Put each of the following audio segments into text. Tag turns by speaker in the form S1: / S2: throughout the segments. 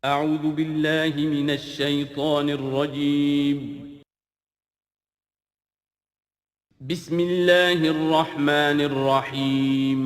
S1: اعوذ باللہ من الشیطان الرجیم بسم اللہ الرحمن الرحیم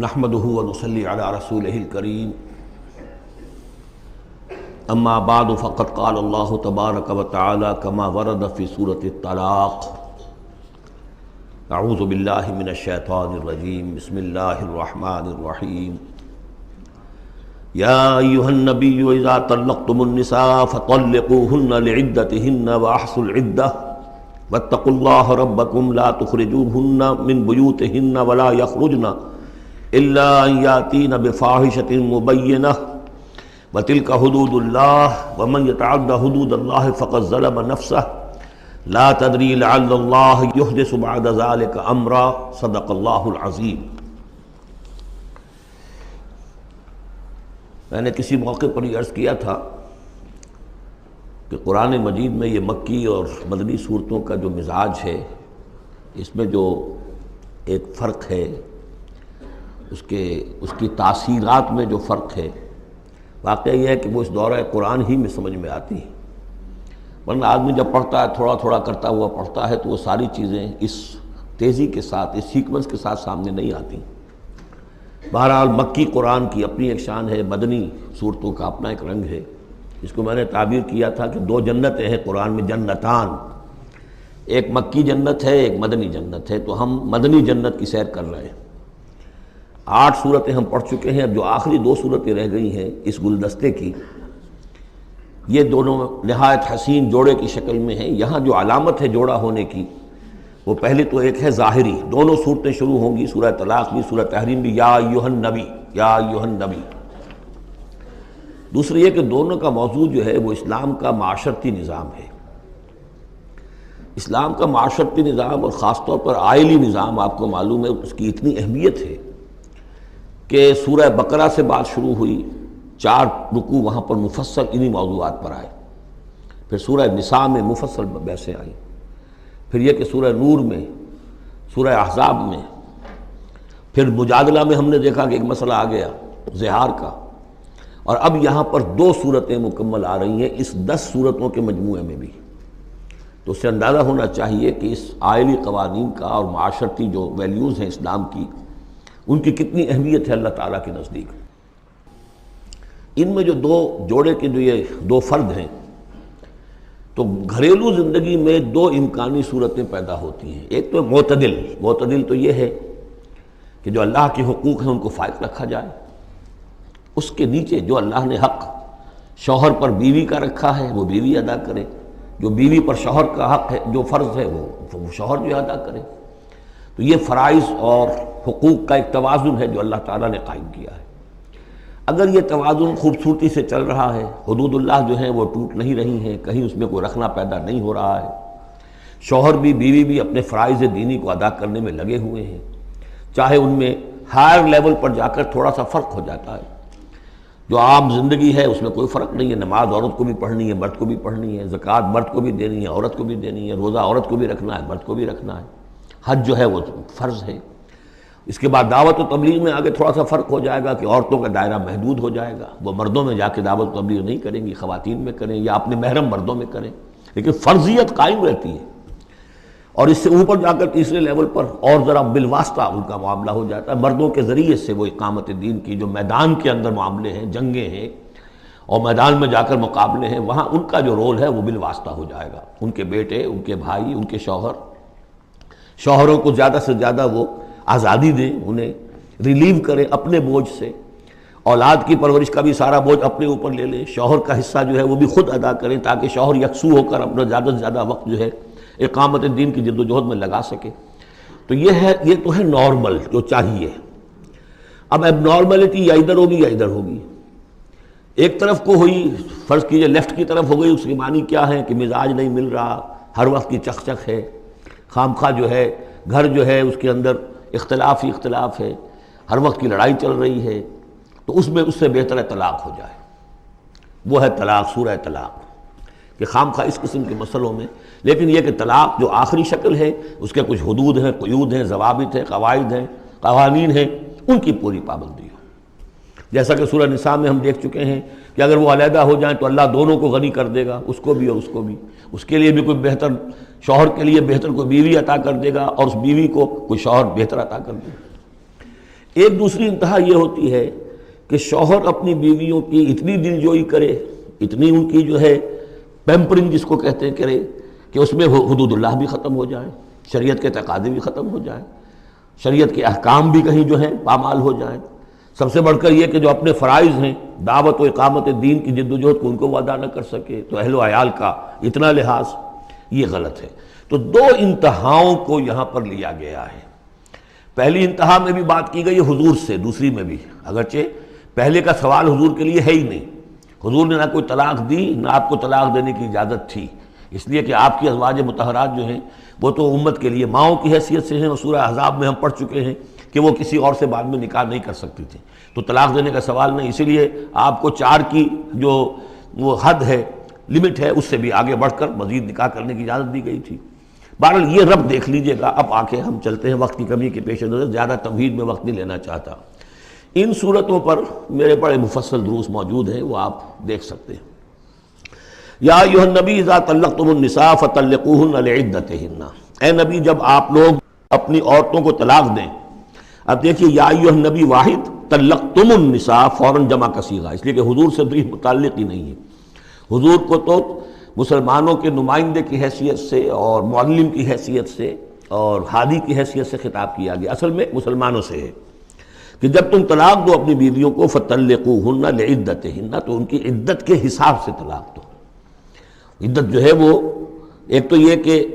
S2: نحمده ونصلي على رسوله الكريم اما بعد فقد قال الله تبارك وتعالى كما ورد في سورة الطلاق اعوذ بالله من الشيطان الرجيم بسم الله الرحمن الرحيم يا ايها النبي اذا طلقتم النساء فطلقوهن لعدتهن واحصوا العدة واتقوا الله ربكم لا تخرجوهن من بيوتهن ولا يخرجن الا ان ياتين بفاحشة مبينة وتلك حدود الله ومن يتعد حدود الله فقد ظلم نفسه لا تدري لعل الله يحدث بعد ذلك امرا صدق الله العظيم۔ میں نے کسی موقع پر یہ عرض کیا تھا کہ قرآن مجید میں یہ مکی اور مدنی صورتوں کا جو مزاج ہے، اس میں جو ایک فرق ہے، اس کی تاثیرات میں جو فرق ہے، واقعہ یہ ہے کہ وہ اس دورہ قرآن ہی میں سمجھ میں آتی ہے، ورنہ آدمی جب پڑھتا ہے تھوڑا تھوڑا کرتا ہوا پڑھتا ہے تو وہ ساری چیزیں اس تیزی کے ساتھ، اس سیکوینس کے ساتھ سامنے نہیں آتی۔ بہرحال مکی قرآن کی اپنی ایک شان ہے، مدنی صورتوں کا اپنا ایک رنگ ہے، جس کو میں نے تعبیر کیا تھا کہ دو جنتیں ہیں قرآن میں، جنتان، ایک مکی جنت ہے، ایک مدنی جنت ہے، تو ہم مدنی جنت کی سیر کر رہے ہیں۔ 8 صورتیں ہم پڑھ چکے ہیں، اب جو آخری 2 صورتیں رہ گئی ہیں اس گلدستے کی، یہ دونوں نہایت حسین جوڑے کی شکل میں ہیں۔ یہاں جو علامت ہے جوڑا ہونے کی، وہ پہلے تو ایک ہے ظاہری، دونوں صورتیں شروع ہوں گی، سورہ طلاق بھی، سورہ تحریم بھی، یا ایھا النبی، یا ایھا النبی۔ دوسری یہ کہ دونوں کا موضوع جو ہے وہ اسلام کا معاشرتی نظام ہے۔ اسلام کا معاشرتی نظام اور خاص طور پر آئلی نظام، آپ کو معلوم ہے اس کی اتنی اہمیت ہے کہ سورہ بقرہ سے بات شروع ہوئی، 4 رکوع وہاں پر مفصل انہی موضوعات پر آئے، پھر سورہ نساء میں مفصل بحثیں آئیں، پھر یہ کہ سورہ نور میں، سورہ احزاب میں، پھر مجادلہ میں ہم نے دیکھا کہ ایک مسئلہ آ گیا زہار کا، اور اب یہاں پر 2 صورتیں مکمل آ رہی ہیں اس 10 صورتوں کے مجموعے میں بھی۔ تو اس سے اندازہ ہونا چاہیے کہ اس آئلی قوانین کا اور معاشرتی جو ویلیوز ہیں اسلام کی، ان کی کتنی اہمیت ہے اللہ تعالیٰ کے نزدیک۔ ان میں جو 2 جوڑے کے جو یہ 2 فرد ہیں، تو گھریلو زندگی میں 2 امکانی صورتیں پیدا ہوتی ہیں۔ ایک تو معتدل تو یہ ہے کہ جو اللہ کے حقوق ہیں ان کو فائق رکھا جائے، اس کے نیچے جو اللہ نے حق شوہر پر بیوی کا رکھا ہے وہ بیوی ادا کرے، جو بیوی پر شوہر کا حق ہے، جو فرض ہے وہ شوہر جو ادا کرے۔ تو یہ فرائض اور حقوق کا ایک توازن ہے جو اللہ تعالیٰ نے قائم کیا ہے۔ اگر یہ توازن خوبصورتی سے چل رہا ہے، حدود اللہ جو ہیں وہ ٹوٹ نہیں رہی ہیں، کہیں اس میں کوئی رخنا پیدا نہیں ہو رہا ہے، شوہر بھی بیوی بھی اپنے فرائض دینی کو ادا کرنے میں لگے ہوئے ہیں، چاہے ان میں ہائر لیول پر جا کر تھوڑا سا فرق ہو جاتا ہے، جو عام زندگی ہے اس میں کوئی فرق نہیں ہے، نماز عورت کو بھی پڑھنی ہے، مرد کو بھی پڑھنی ہے، زکوٰۃ مرد کو بھی دینی ہے، عورت کو بھی دینی ہے، روزہ عورت کو بھی رکھنا ہے، مرد کو بھی رکھنا ہے، حج جو ہے وہ فرض ہے۔ اس کے بعد دعوت و تبلیغ میں آگے تھوڑا سا فرق ہو جائے گا کہ عورتوں کا دائرہ محدود ہو جائے گا، وہ مردوں میں جا کے دعوت و تبلیغ نہیں کریں گی، خواتین میں کریں یا اپنے محرم مردوں میں کریں، لیکن فرضیت قائم رہتی ہے۔ اور اس سے اوپر جا کر تیسرے لیول پر اور ذرا بالواسطہ ان کا معاملہ ہو جاتا ہے، مردوں کے ذریعے سے وہ اقامت دین کی جو میدان کے اندر معاملے ہیں، جنگیں ہیں اور میدان میں جا کر مقابلے ہیں، وہاں ان کا جو رول ہے وہ بالواسطہ ہو جائے گا۔ ان کے بیٹے، ان کے بھائی، ان کے شوہروں کو زیادہ سے زیادہ وہ آزادی دیں، انہیں ریلیو کریں اپنے بوجھ سے، اولاد کی پرورش کا بھی سارا بوجھ اپنے اوپر لے لیں، شوہر کا حصہ جو ہے وہ بھی خود ادا کریں تاکہ شوہر یکسو ہو کر اپنا زیادہ سے زیادہ وقت جو ہے اقامت دین کی جد و جہد میں لگا سکے۔ تو یہ تو ہے نارمل جو چاہیے۔ اب ایب نارملٹی یا ادھر ہوگی یا ادھر ہوگی۔ ایک طرف کو ہوئی، فرض کیجئے لیفٹ کی طرف ہو گئی، اس کی معنی کیا ہے کہ مزاج نہیں مل رہا، ہر وقت کی چک چک ہے، خام خواہ جو ہے گھر جو ہے اس کے اندر اختلاف ہی اختلاف ہے، ہر وقت کی لڑائی چل رہی ہے، تو اس میں اس سے بہتر ہے طلاق ہو جائے۔ وہ ہے طلاق، سورہ طلاق، کہ خام خواہ اس قسم کے مسئلوں میں، لیکن یہ کہ طلاق جو آخری شکل ہے اس کے کچھ حدود ہیں، قیود ہیں، ضوابط ہیں، قواعد ہیں، قوانین ہیں، ان کی پوری پابندی ہو۔ جیسا کہ سورہ نساء میں ہم دیکھ چکے ہیں کہ اگر وہ علیحدہ ہو جائیں تو اللہ دونوں کو غنی کر دے گا، اس کو بھی اور اس کو بھی، اس کے لیے بھی کوئی بہتر، شوہر کے لیے بہتر کوئی بیوی عطا کر دے گا اور اس بیوی کو کوئی شوہر بہتر عطا کر دے گا۔ ایک دوسری انتہا یہ ہوتی ہے کہ شوہر اپنی بیویوں کی اتنی دلجوئی کرے، اتنی ان کی جو ہے پیمپرنگ جس کو کہتے ہیں کرے، کہ اس میں حدود اللہ بھی ختم ہو جائیں، شریعت کے تقاضے بھی ختم ہو جائیں، شریعت کے احکام بھی کہیں جو ہیں پامال ہو جائیں۔ سب سے بڑھ کر یہ کہ جو اپنے فرائض ہیں، دعوت و اقامت دین کی جد و جہد کو ان کو وہ ادا نہ کر سکے، تو اہل و عیال کا اتنا لحاظ، یہ غلط ہے۔ تو دو انتہاؤں کو یہاں پر لیا گیا ہے۔ پہلی انتہا میں بھی بات کی گئی ہے حضور سے، دوسری میں بھی، اگرچہ پہلے کا سوال حضور کے لیے ہے ہی نہیں، حضور نے نہ کوئی طلاق دی، نہ آپ کو طلاق دینے کی اجازت تھی، اس لیے کہ آپ کی ازواج مطہرات جو ہیں وہ تو امت کے لیے ماؤں کی حیثیت سے ہیں، اور سورہ احزاب میں ہم پڑھ چکے ہیں کہ وہ کسی اور سے بعد میں نکاح نہیں کر سکتی تھی، تو طلاق دینے کا سوال نہیں، اسی لیے آپ کو 4 کی جو وہ حد ہے، لمٹ ہے، اس سے بھی آگے بڑھ کر مزید نکاح کرنے کی اجازت دی گئی تھی۔ بہرحال یہ رب دیکھ لیجئے گا۔ اب آ کے ہم چلتے ہیں، وقت کی کمی کے پیش نظر زیادہ تمہید میں وقت نہیں لینا چاہتا۔ ان صورتوں پر میرے بڑے مفصل دروس موجود ہیں، وہ آپ دیکھ سکتے ہیں۔ یا ایھا النبی اذا طلقتم النساء فطلقوہن لعدتہن، اے نبی جب آپ لوگ اپنی عورتوں کو طلاق دیں۔ اب دیکھیے یا ایھا النبی واحد، طلقتم النساء فوراً جمع کا صیغہ، اس لیے کہ حضور سے تو یہ متعلق ہی نہیں ہے۔ حضور کو تو مسلمانوں کے نمائندے کی حیثیت سے اور معلم کی حیثیت سے اور ہادی کی حیثیت سے خطاب کیا گیا، اصل میں مسلمانوں سے ہے کہ جب تم طلاق دو اپنی بیویوں کو فطلقوہن لعدتہن، تو ان کی عدت کے حساب سے طلاق دو۔ عدت جو ہے وہ ایک تو یہ کہ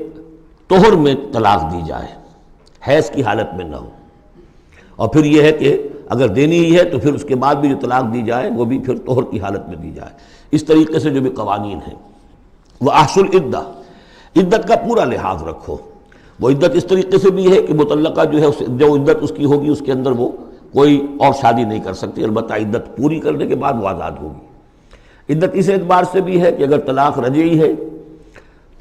S2: طہر میں طلاق دی جائے، حیض کی حالت میں نہ ہو، اور پھر یہ ہے کہ اگر دینی ہی ہے تو پھر اس کے بعد بھی جو طلاق دی جائے وہ بھی پھر طہر کی حالت میں دی جائے۔ اس طریقے سے جو بھی قوانین ہیں، وہ احصل العدہ، عدت کا پورا لحاظ رکھو۔ وہ عدت اس طریقے سے بھی ہے کہ مطلقہ جو ہے جو عدت اس کی ہوگی اس کے اندر وہ کوئی اور شادی نہیں کر سکتی، البتہ عدت پوری کرنے کے بعد وہ آزاد ہوگی۔ عدت اس اعتبار سے بھی ہے کہ اگر طلاق رجعی ہے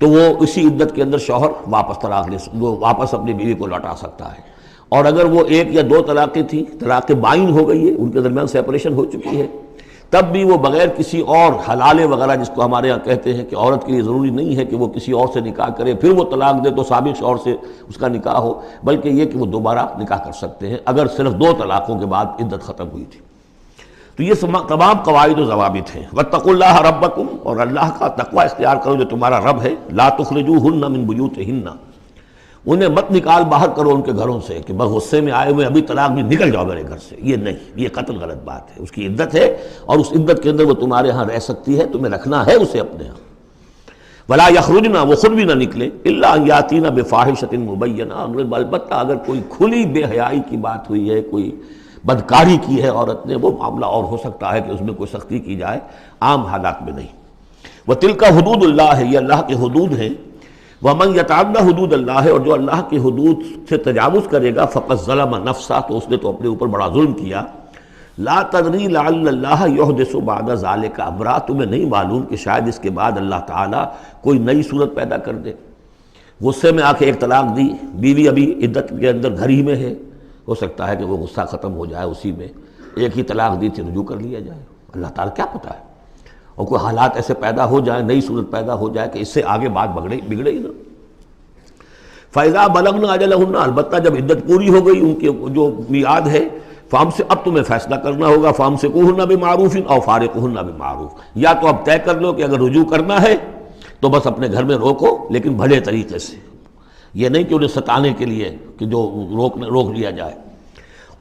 S2: تو وہ اسی عدت کے اندر شوہر واپس طلاق وہ واپس اپنی بیوی کو لوٹا سکتا ہے، اور اگر وہ 1 یا 2 طلاقیں تھیں، طلاق بائن ہو گئی ہے، ان کے درمیان سیپریشن ہو چکی ہے، تب بھی وہ بغیر کسی اور حلالے وغیرہ جس کو ہمارے ہاں کہتے ہیں کہ عورت کے لیے ضروری نہیں ہے کہ وہ کسی اور سے نکاح کرے پھر وہ طلاق دے تو سابق شوہر سے اس کا نکاح ہو، بلکہ یہ کہ وہ دوبارہ نکاح کر سکتے ہیں اگر صرف 2 طلاقوں کے بعد عدت ختم ہوئی تھی۔ تو یہ تمام قواعد و ضوابط ہیں۔ واتقوا اللہ ربکم، اور اللہ کا تقوی اختیار کرو جو تمہارا رب ہے۔ لا تخرجوہن من بیوتہن، انہیں مت نکال باہر کرو ان کے گھروں سے کہ بس غصے میں آئے ہوئے ابھی طلاق بھی نکل جاؤ میرے گھر سے، یہ نہیں، یہ قطعاً غلط بات ہے۔ اس کی عدت ہے اور اس عدت کے اندر وہ تمہارے ہاں رہ سکتی ہے، تمہیں رکھنا ہے اسے اپنے ہاں۔ ولا یخرجن، وہ خود بھی نہ نکلے، الا ان یاتین بفاحشۃ مبینہ، البتہ اگر کوئی کھلی بے حیائی کی بات ہوئی ہے، کوئی بدکاری کی ہے عورت نے، وہ معاملہ اور ہو سکتا ہے کہ اس میں کوئی سختی کی جائے، عام حالات میں نہیں۔ وتلک حدود اللہ، یہ اللہ کے حدود ہیں۔ ومن یتعد حدود اللہ، اور جو اللہ کی حدود سے تجاوز کرے گا، فقد ظلم نفسہ، تو اس نے تو اپنے اوپر بڑا ظلم کیا۔ لا تدری لعل اللہ یحدث بعد ذلک امرا، تمہیں نہیں معلوم کہ شاید اس کے بعد اللہ تعالیٰ کوئی نئی صورت پیدا کر دے۔ غصے میں آ کے ایک طلاق دی، بیوی ابھی عدت کے اندر گھر ہی میں ہے، ہو سکتا ہے کہ وہ غصہ ختم ہو جائے، اسی میں ایک ہی طلاق دی تھی رجوع کر لیا جائے، اللہ تعالیٰ کیا پتہ ہے، اور کوئی حالات ایسے پیدا ہو جائیں، نئی صورت پیدا ہو جائے کہ اس سے آگے بات بگڑے ہی نہ۔ فَإِذَا بَلَغْنَ أَجَلَهُنَّ، البتہ جب عدت پوری ہو گئی ان کے جو میعاد ہے، سے اب تمہیں فیصلہ کرنا ہوگا، فَأَمْسِكُوهُنَّ بِمَعْرُوفٍ أَوْ فَارِقُوهُنَّ بِمَعْرُوفٍ، یا تو اب طے کر لو کہ اگر رجوع کرنا ہے تو بس اپنے گھر میں روکو، لیکن بھلے طریقے سے، یہ نہیں کہ انہیں ستانے کے لیے کہ جو روک لیا جائے،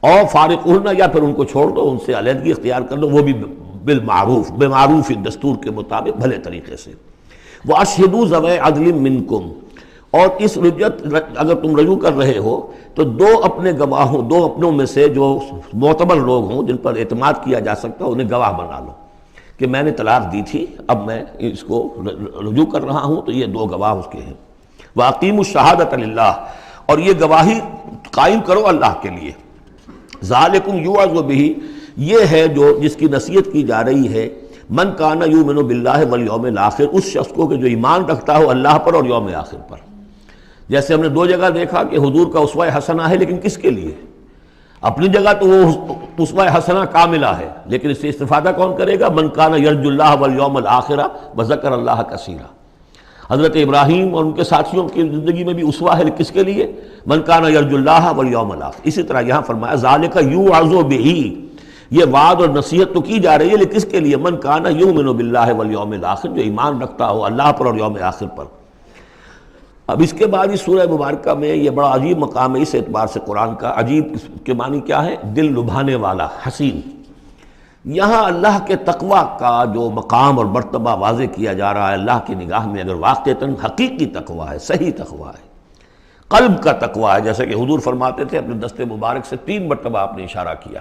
S2: اور فارقوہن، یا پھر ان کو چھوڑ دو، ان سے علیحدگی اختیار کر دو، وہ بھی بالمعروف، بمعروف دستور کے مطابق بھلے طریقے سے۔ وَأَشْهِدُوا ذَوَيْ عَدْلٍ مِّنْكُمْ، اور اس رجعت اگر تم رجوع کر رہے ہو تو 2 اپنے گواہوں، 2 اپنوں میں سے جو معتبر لوگ ہوں جن پر اعتماد کیا جا سکتا ہے، انہیں گواہ بنا لو کہ میں نے طلاق دی تھی، اب میں اس کو رجوع کر رہا ہوں، تو یہ دو گواہ اس کے ہیں۔ وَأَقِیمُوا الشَّهَادَةَ لِلَّهِ، اور یہ گواہی قائم کرو اللہ کے لیے۔ ذَلِكُمْ يُوعَظُ بِهِ، یہ ہے جو جس کی نصیحت کی جا رہی ہے، من کان یؤمن باللہ والیوم الآخر، اس شخص کو کہ جو ایمان رکھتا ہو اللہ پر اور یوم آخر پر۔ جیسے ہم نے دو جگہ دیکھا کہ حضور کا اسوہ حسنہ ہے، لیکن کس کے لیے؟ اپنی جگہ تو وہ اسوہ حسنہ کاملہ ہے، لیکن اس سے استفادہ کون کرے گا؟ من کان یرجو اللہ والیوم الآخر وذکر اللہ کثیرا۔ حضرت ابراہیم اور ان کے ساتھیوں کی زندگی میں بھی اسوہ ہے، کس کے لیے؟ من کان یرجو اللہ والیوم الآخر۔ اسی طرح یہاں فرمایا ذالک یوعظ بہ، یہ وعد اور نصیحت تو کی جا رہی ہے، لیکن کس کے لیے؟ من کان یؤمن باللہ والیوم الآخر، جو ایمان رکھتا ہو اللہ پر اور یوم آخر پر۔ اب اس کے بعد اس سورہ مبارکہ میں یہ بڑا عجیب مقام ہے اس اعتبار سے قرآن کا۔ عجیب کے معنی کیا ہے؟ دل لبھانے والا، حسین۔ یہاں اللہ کے تقوی کا جو مقام اور مرتبہ واضح کیا جا رہا ہے اللہ کی نگاہ میں، اگر واقعتاً حقیقی تقوی ہے، صحیح تقوی ہے، قلب کا تقوی ہے، جیسے کہ حضور فرماتے تھے اپنے دست مبارک سے 3 مرتبہ آپ نے اشارہ کیا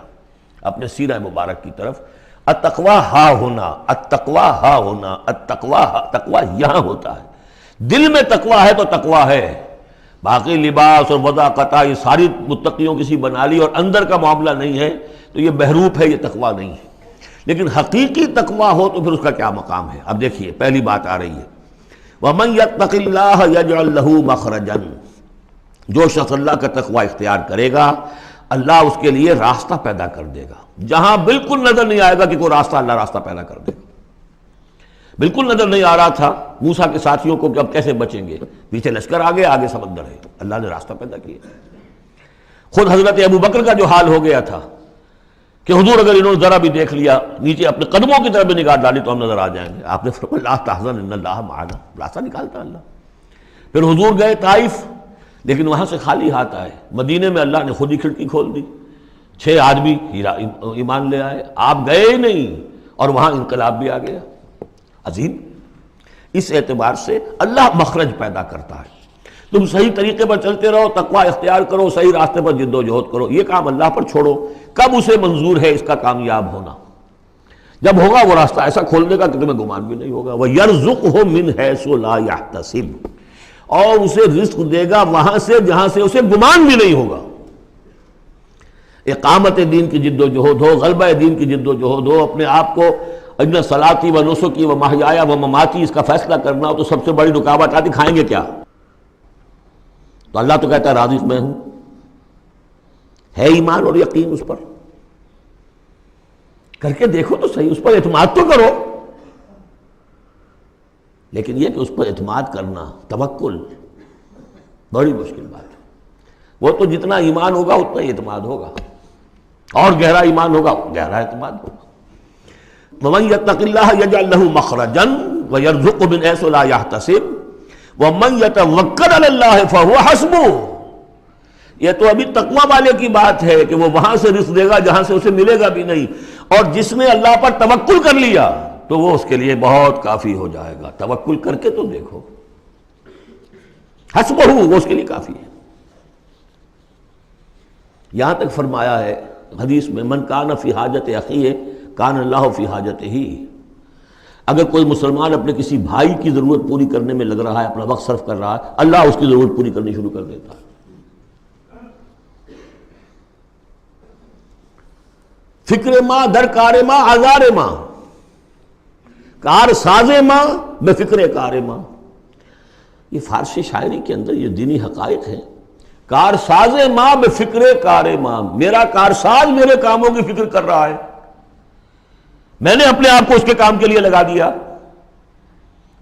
S2: اپنے سیرہ مبارک کی طرف، التقوی ہا ہونا، التقوی ہا ہونا، التقوی ہا، تقوی یہاں ہوتا ہے۔ دل میں تقوی ہے تو تقوی ہے، باقی لباس اور وضاقتہ یہ ساری متقیوں کسی بنا لی اور اندر کا معاملہ نہیں ہے تو یہ بہروپ ہے، یہ تقوی نہیں ہے۔ لیکن حقیقی تقوی ہو تو پھر اس کا کیا مقام ہے؟ اب دیکھیے پہلی بات آ رہی ہے، وَمَن يَتَّقِ اللَّهَ يَجْعَلْ لَهُ مَخْرَجًا، جو شخص اللہ کا تقوی اختیار کرے گا اللہ اس کے لیے راستہ پیدا کر دے گا، جہاں بالکل نظر نہیں آئے گا کہ کوئی راستہ، اللہ راستہ پیدا کر دے گا۔ بالکل نظر نہیں آ رہا تھا موسیٰ کے ساتھیوں کو کہ اب کیسے بچیں گے، پیچھے لشکر آگے، آگے سمندر ہے، اللہ نے راستہ پیدا کیا۔ خود حضرت ابو بکر کا جو حال ہو گیا تھا کہ حضور اگر انہوں نے ذرا بھی دیکھ لیا، نیچے اپنے قدموں کی طرف بھی نگاہ ڈالی تو ہم نظر آ جائیں گے، آپ نے فرمایا لا تحزن ان اللہ معنا، راستہ نکالتا اللہ۔ پھر حضور گئے طائف، لیکن وہاں سے خالی ہاتھ آئے، مدینے میں اللہ نے خود ہی کھڑکی کھول دی، 6 آدمی ایمان لے آئے، آپ گئے ہی نہیں اور وہاں انقلاب بھی آ گیا۔ عظیم، اس اعتبار سے اللہ مخرج پیدا کرتا ہے۔ تم صحیح طریقے پر چلتے رہو، تقوی اختیار کرو، صحیح راستے پر جد و جہد کرو، یہ کام اللہ پر چھوڑو۔ کب اسے منظور ہے اس کا کامیاب ہونا؟ جب ہوگا وہ راستہ ایسا کھول دے گا کہ تمہیں گمان بھی نہیں ہوگا۔ وَيَرْزُقْهُ مِنْ حَيْثُ لَا يَحْتَسِبُ، اور اسے رزق دے گا وہاں سے جہاں سے اسے گمان بھی نہیں ہوگا۔ اقامت دین کی جد و جہد ہو، غلبہ دین کی جد و جہد ہو، اپنے آپ کو اجن صلاتی و نسکی و محیایا و مماتی اس کا فیصلہ کرنا ہو تو سب سے بڑی رکاوٹ آتی، کھائیں گے کیا؟ تو اللہ تو کہتا ہے رازق میں ہوں، ہے ایمان اور یقین اس پر، کر کے دیکھو تو صحیح، اس پر اعتماد تو کرو۔ لیکن یہ کہ اس پر اعتماد کرنا، توکل، بڑی مشکل بات ہے۔ وہ تو جتنا ایمان ہوگا اتنا ہی اعتماد ہوگا، اور گہرا ایمان ہوگا گہرا اعتماد ہوگا۔ وَمَن يَتَّقِ اللَّهَ يَجْعَلْ لَهُ مَخْرَجًا وَيَرْزُقْهُ مِنْ حَيْثُ لَا يَحْتَسِبُ وَمَن يَتَوَکَّلْ عَلَى اللَّهِ فَهُوَ حَسْبُهُ۔ یہ تو ابھی تقوی والے کی بات ہے کہ وہ وہاں سے رزق دے گا جہاں سے اسے ملے گا بھی نہیں، اور جس نے اللہ پر توکل کر لیا تو وہ اس کے لیے بہت کافی ہو جائے گا۔ توکل کر کے تو دیکھو، حسبہ، وہ اس کے لیے کافی ہے۔ یہاں تک فرمایا ہے حدیث میں، من کان فی حاجت اخیہ کان اللہ فی حاجتہ، اگر کوئی مسلمان اپنے کسی بھائی کی ضرورت پوری کرنے میں لگ رہا ہے، اپنا وقت صرف کر رہا ہے، اللہ اس کی ضرورت پوری کرنی شروع کر دیتا ہے۔ فکر ماں در کار ماں آزار ماں، کار ساز ماں بے فکر کار ماں، یہ فارسی شاعری کے اندر یہ دینی حقائق ہیں۔ کار ساز ماں بے فکر کار ماں، میرا کارساز میرے کاموں کی فکر کر رہا ہے، میں نے اپنے آپ کو اس کے کام کے لیے لگا دیا۔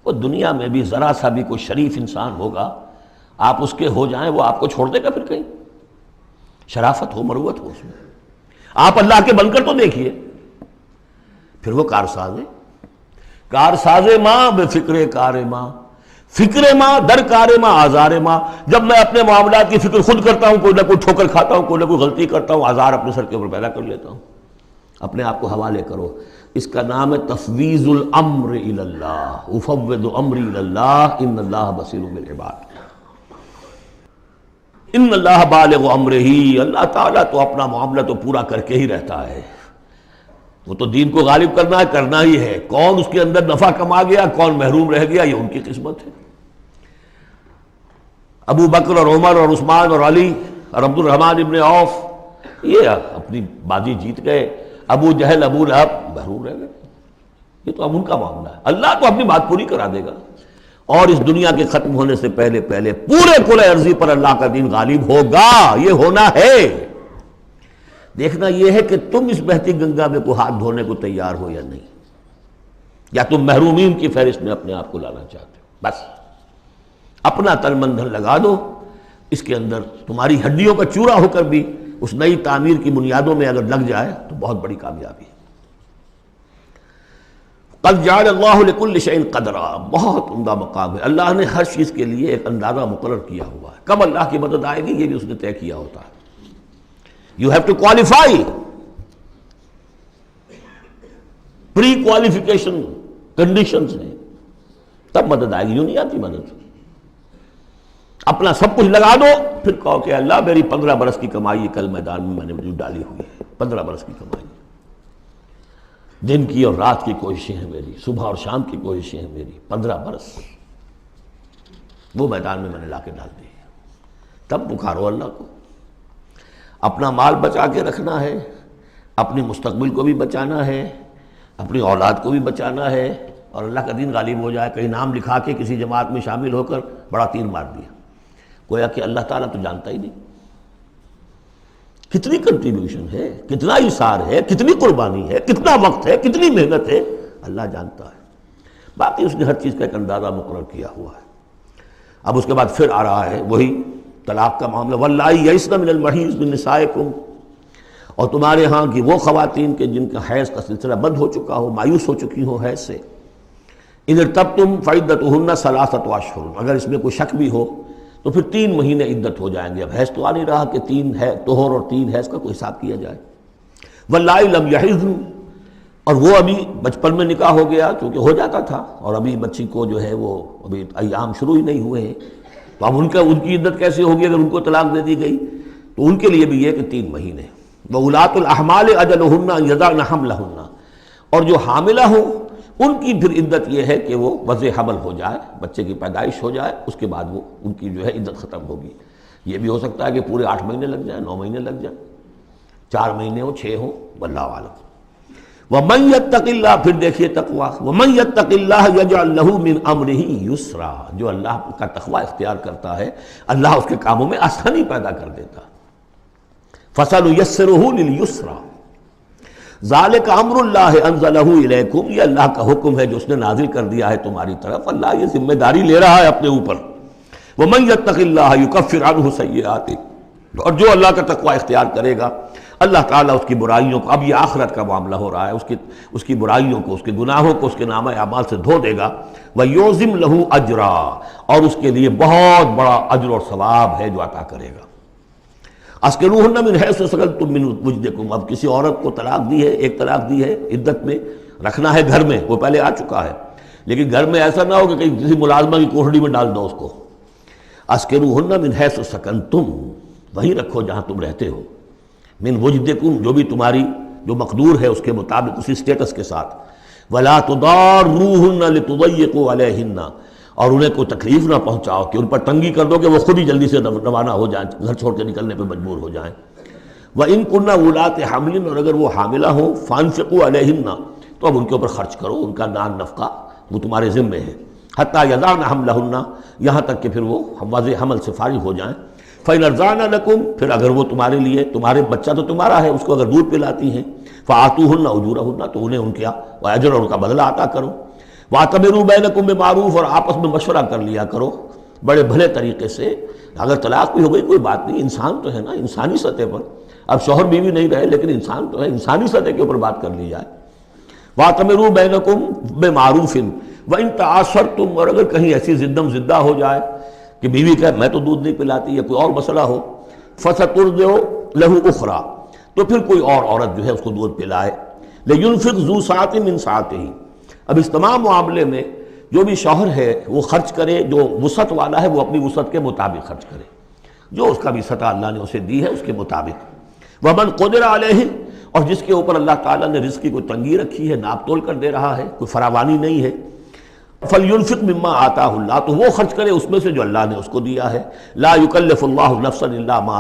S2: وہ دنیا میں بھی ذرا سا بھی کوئی شریف انسان ہوگا، آپ اس کے ہو جائیں وہ آپ کو چھوڑ دے گا پھر کہیں؟ شرافت ہو، مروت ہو اس میں، آپ اللہ کے بن کر تو دیکھیے، پھر وہ کارساز ہے۔ کارساز ماں بے فکر کار ماں، فکر ماں در کار ماں آزار ماں، جب میں اپنے معاملات کی فکر خود کرتا ہوں، کوئی نہ کوئی ٹھوکر کھاتا ہوں، کوئی نہ کوئی غلطی کرتا ہوں، آزار اپنے سر کے اوپر پیدا کر لیتا ہوں۔ اپنے آپ کو حوالے کرو، اس کا نام ہے تفویض الامر الی اللہ، افوض امری الی اللہ ان اللہ بصیر بالعباد۔ ان اللہ بالغ امرہ، اللہ تعالیٰ تو اپنا معاملہ تو پورا کر کے ہی رہتا ہے۔ وہ تو دین کو غالب کرنا ہی ہے. کون اس کے اندر نفع کما گیا، کون محروم رہ گیا، یہ ان کی قسمت ہے. ابو بکر اور عمر اور عثمان اور علی اور عبد الرحمن ابن عوف یہ اپنی بازی جیت گئے. ابو جہل ابو لہب محروم رہ گئے. یہ تو اب ان کا معاملہ ہے. اللہ تو اپنی بات پوری کرا دے گا، اور اس دنیا کے ختم ہونے سے پہلے پورے کل ارضی پر اللہ کا دین غالب ہوگا. یہ ہونا ہے. دیکھنا یہ ہے کہ تم اس بہتی گنگا میں کو ہاتھ دھونے کو تیار ہو یا نہیں، یا تم محرومین کی فہرست میں اپنے آپ کو لانا چاہتے ہو. بس اپنا تن من دھن لگا دو اس کے اندر. تمہاری ہڈیوں کا چورا ہو کر بھی اس نئی تعمیر کی بنیادوں میں اگر لگ جائے تو بہت بڑی کامیابی ہے. قد جعل اللہ لکل شیء قدرا، بہت عمدہ مقام ہے. اللہ نے ہر چیز کے لیے ایک اندازہ مقرر کیا ہوا ہے. کب اللہ کی مدد آئے گی یہ بھی اس نے طے کیا ہوتا ہے. You have to qualify. Prequalification conditions ہیں، تب مدد آئے گی. یوں نہیں آتی مدد. اپنا سب کچھ لگا دو پھر کہو کہ اللہ میری 15 برس کی کمائی کل میدان میں نے ڈالی ہوئی ہے. 15 برس کی کمائی، دن کی اور رات کی کوششیں ہیں میری، صبح اور شام کی کوششیں ہیں میری. 15 برس وہ میدان میں نے لا کے ڈال دی. تب پکارو اللہ کو. اپنا مال بچا کے رکھنا ہے، اپنی مستقبل کو بھی بچانا ہے، اپنی اولاد کو بھی بچانا ہے، اور اللہ کا دین غالب ہو جائے. کہیں نام لکھا کے کسی جماعت میں شامل ہو کر بڑا تیر مار دیا، گویا کہ اللہ تعالیٰ تو جانتا ہی نہیں. کتنی کنٹریبیوشن ہے، کتنا ایثار ہے، کتنی قربانی ہے، کتنا وقت ہے، کتنی محنت ہے، اللہ جانتا ہے. باقی اس نے ہر چیز کا ایک اندازہ مقرر کیا ہوا ہے. اب اس کے بعد پھر آ رہا ہے وہی طلاق کا معاملہ. واللائی یئسن من المحیض من نسائکم، اور تمہارے ہاں کی وہ خواتین کے جن کا حیض کا سلسلہ بند ہو چکا ہو، مایوس ہو چکی ہو حیض سے. ان ارتبتم فعدتہن ثلاثۃ اشہر، اگر اس میں کوئی شک بھی ہو تو پھر 3 مہینے عدت ہو جائیں گے. اب حیض تو آ نہیں رہا کہ 3 ہے طہر اور 3 حیض کا کوئی حساب کیا جائے. واللائی لم یحضن، اور وہ ابھی بچپن میں نکاح ہو گیا چونکہ ہو جاتا تھا، اور ابھی بچی کو جو ہے وہ ابھی ایام شروع ہی نہیں ہوئے ہیں، تو اب ان کی عدت کیسے ہوگی اگر ان کو طلاق دے دی گئی؟ تو ان کے لیے بھی یہ کہ 3 مہینے. وَأُولَاتُ الْأَحْمَالِ أَجَلُهُنَّ أَن يَضَعْنَ حَمْلَهُنَّ، اور جو حاملہ ہوں ان کی پھر عدت یہ ہے کہ وہ وضع حمل ہو جائے، بچے کی پیدائش ہو جائے، اس کے بعد وہ ان کی جو ہے عدت ختم ہوگی. یہ بھی ہو سکتا ہے کہ پورے 8 مہینے لگ جائیں، 9 مہینے لگ جائیں، 4 مہینے ہو، 6 ہوں، واللہ اعلم. وَمَن يَتَّقِ اللَّهَ، پھر دیکھیے تقویٰ. وَمَن يَتَّقِ اللَّهَ يَجْعَل لَّهُ مِنْ أَمْرِهِ يُسْرًا، جو اللہ کا تقویٰ اختیار کرتا ہے اللہ اس کے کاموں میں آسانی پیدا کر دیتا. فَسَنُيَسِّرُهُ لِلْيُسْرَىٰ، ذالک امر اللہ انزلہ الیکم، یہ اللہ کا حکم ہے جو اس نے نازل کر دیا ہے تمہاری طرف. اللہ یہ ذمہ داری لے رہا ہے اپنے اوپر. ومن یتق اللہ یکفر عنہ سیئاتہ، اور جو اللہ کا تقوی اختیار کرے گا اللہ تعالیٰ اس کی برائیوں کو، اب یہ آخرت کا معاملہ ہو رہا ہے، اس کی برائیوں کو، اس کے گناہوں کو اس کے نامہ اعمال سے دھو دے گا. ویعظم لہ اجرا، اور اس کے لیے بہت بڑا اجر اور ثواب ہے جو عطا کرے گا. اسکنوہن من حیث سکنتم من وجدکم، اب کسی عورت کو طلاق دی ہے، ایک طلاق دی ہے، عدت میں رکھنا ہے گھر میں، وہ پہلے آ چکا ہے، لیکن گھر میں ایسا نہ ہو کہ کہیں کسی ملازمہ کی کوٹڑی میں ڈال دو اس کو. اسکنوہن من حیث سکنتم، وہیں رکھو جہاں تم رہتے ہو. من وجدکم، جو بھی تمہاری جو مقدور ہے اس کے مطابق، اسی سٹیٹس کے ساتھ. ولا تضاروہن لتضیقوا علیہن، اور انہیں کوئی تکلیف نہ پہنچاؤ کہ ان پر تنگی کر دو کہ وہ خود ہی جلدی سے روانہ ہو جائیں، گھر چھوڑ کے نکلنے پہ مجبور ہو جائیں. وَإِن كُنَّ أُولَاتِ حَمْلٍ، اور اگر وہ حاملہ ہوں، فَأَنفِقُوا عَلَيْهِنَّ، تو اب ان کے اوپر خرچ کرو، ان کا نان نفقہ وہ تمہارے ذمے ہے. حَتَّى يَضَعْنَ حَمْلَهُنَّ، یہاں تک کہ پھر وہ وضع حمل سے فارغ ہو جائیں. فَإِنْ أَرْضَعْنَ لَكُمْ، پھر اگر وہ تمہارے لیے، تمہارے بچہ تو تمہارا ہے، اس کو اگر دودھ پلاتی ہیں، فَآتُوهُنَّ أُجُورَهُنَّ، تو انہیں ان کا اجر اور ان کا بدلہ عطا کرو. وَاعْتَمِرُوا بَيْنَكُمْ بِمَعْرُوفٍ، اور آپس میں مشورہ کر لیا کرو بڑے بھلے طریقے سے. اگر طلاق بھی ہو گئی کوئی بات نہیں، انسان تو ہے نا، انسانی سطح پر، اب شوہر بیوی نہیں رہے لیکن انسان تو ہے، انسانی سطح کے اوپر بات کر لی جائے. وَاعْتَمِرُوا بَيْنَكُمْ بِمَعْرُوفٍ وَإِن تَعَاثَرْتُمْ، اور اگر کہیں ایسی زدم زدہ ہو جائے کہ بیوی کہے میں تو دودھ نہیں پلاتی، یا کوئی اور مسئلہ ہو، فَسَتُرْضِعُ لَهُ أُخْرَىٰ، تو پھر کوئی اور عورت جو ہے اس کو دودھ پلائے. لِيُنْفِقْ ذُو سَعَةٍ مِّن سَعَتِهِ، اب اس تمام معاملے میں جو بھی شوہر ہے وہ خرچ کرے، جو وسعت والا ہے وہ اپنی وسعت کے مطابق خرچ کرے، جو اس کا بھی سطح اللہ نے اسے دی ہے اس کے مطابق. وَمَنْ قُدِرَ عَلَيْهِ، اور جس کے اوپر اللہ تعالیٰ نے رزق کی کوئی تنگی رکھی ہے، ناپ تول کر دے رہا ہے، کوئی فراوانی نہیں ہے، فَلْيُنْفِقْ مِمَّا آتَاهُ اللَّهُ، تو وہ خرچ کرے اس میں سے جو اللہ نے اس کو دیا ہے۔ لا يُكَلِّفُ اللَّهُ نَفْسًا إِلَّا مَا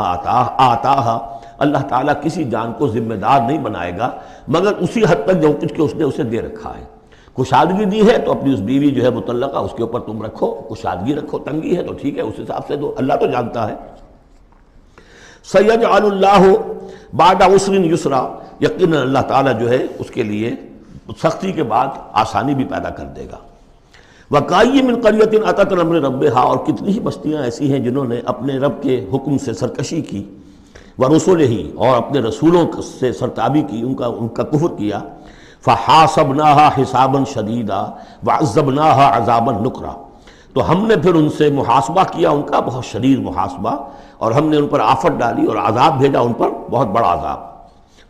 S2: آتَاهَا، اللہ تعالیٰ کسی جان کو ذمہ دار نہیں بنائے گا مگر اسی حد تک جو کچھ کہ اس نے اسے دے رکھا ہے۔ کشادگی دی ہے تو اپنی اس بیوی جو ہے مطلقہ، اس کے اوپر تم رکھو، کشادگی رکھو، تنگی ہے تو ٹھیک ہے اس حساب سے دو، اللہ تو جانتا ہے۔ سَيَجْعَلُ اللَّهُ بَعْدَ عُسْرٍ يُسْرًا، یقیناً اللہ تعالیٰ جو ہے اس کے لیے سختی کے بعد آسانی بھی پیدا کر دے گا۔ وَكَأَيٍّ مِّن قَرْيَةٍ أَتَتْ عَنْ أَمْرِ رَبِّهَا، اور کتنی ہی بستیاں ایسی ہیں جنہوں نے اپنے رب کے حکم سے سرکشی کی، وَرُسُلِهِ، اور اپنے رسولوں سے سرتابی کی، ان کا کفر کیا، فَحَاسَبْنَاهَا حِسَابًا شَدِيدًا وَعَذَّبْنَاهَا عَذَابًا نُكْرًا، تو ہم نے پھر ان سے محاسبہ کیا، ان کا بہت شدید محاسبہ، اور ہم نے ان پر آفت ڈالی اور عذاب بھیجا ان پر بہت بڑا عذاب۔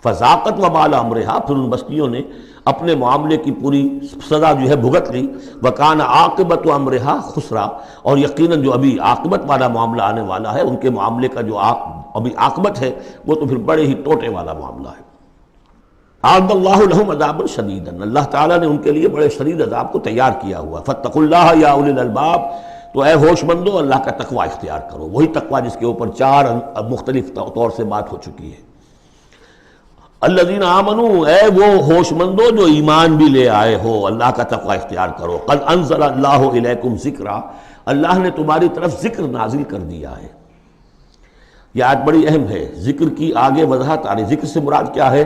S2: فَذَاقَتْ وَبَالَ أَمْرِهَا، پھر ان بستیوں نے اپنے معاملے کی پوری سزا جو ہے بھگت لی۔ وَكَانَ عَاقِبَةُ أَمْرِهَا خُسْرًا، اور یقیناً جو ابھی عاقبت والا معاملہ آنے والا ہے، ان کے معاملے کا جو ابھی عاقبت ہے وہ تو پھر بڑے ہی ٹوٹے والا معاملہ ہے۔ أَعَدَّ اللَّهُ لَهُمْ عَذَابًا شَدِيدًا، اللہ تعالیٰ نے ان کے لیے بڑے شدید عذاب کو تیار کیا ہوا۔ فَاتَّقُوا اللَّهَ يَا أُولِي الْأَلْبَابِ، تو اے ہوش مندو اللہ کا تقوی اختیار کرو، وہی تقوی جس کے اوپر چار مختلف طور سے بات ہو چکی ہے۔ الذین آمنوا، اے وہ ہوش مندو جو ایمان بھی لے آئے ہو، اللہ کا تقوی اختیار کرو۔ قد انزل اللہ الیکم ذکرا، اللہ نے تمہاری طرف ذکر نازل کر دیا ہے۔ یہ آیت بڑی اہم ہے، ذکر کی آگے وضاحت آ رہی۔ ذکر سے مراد کیا ہے؟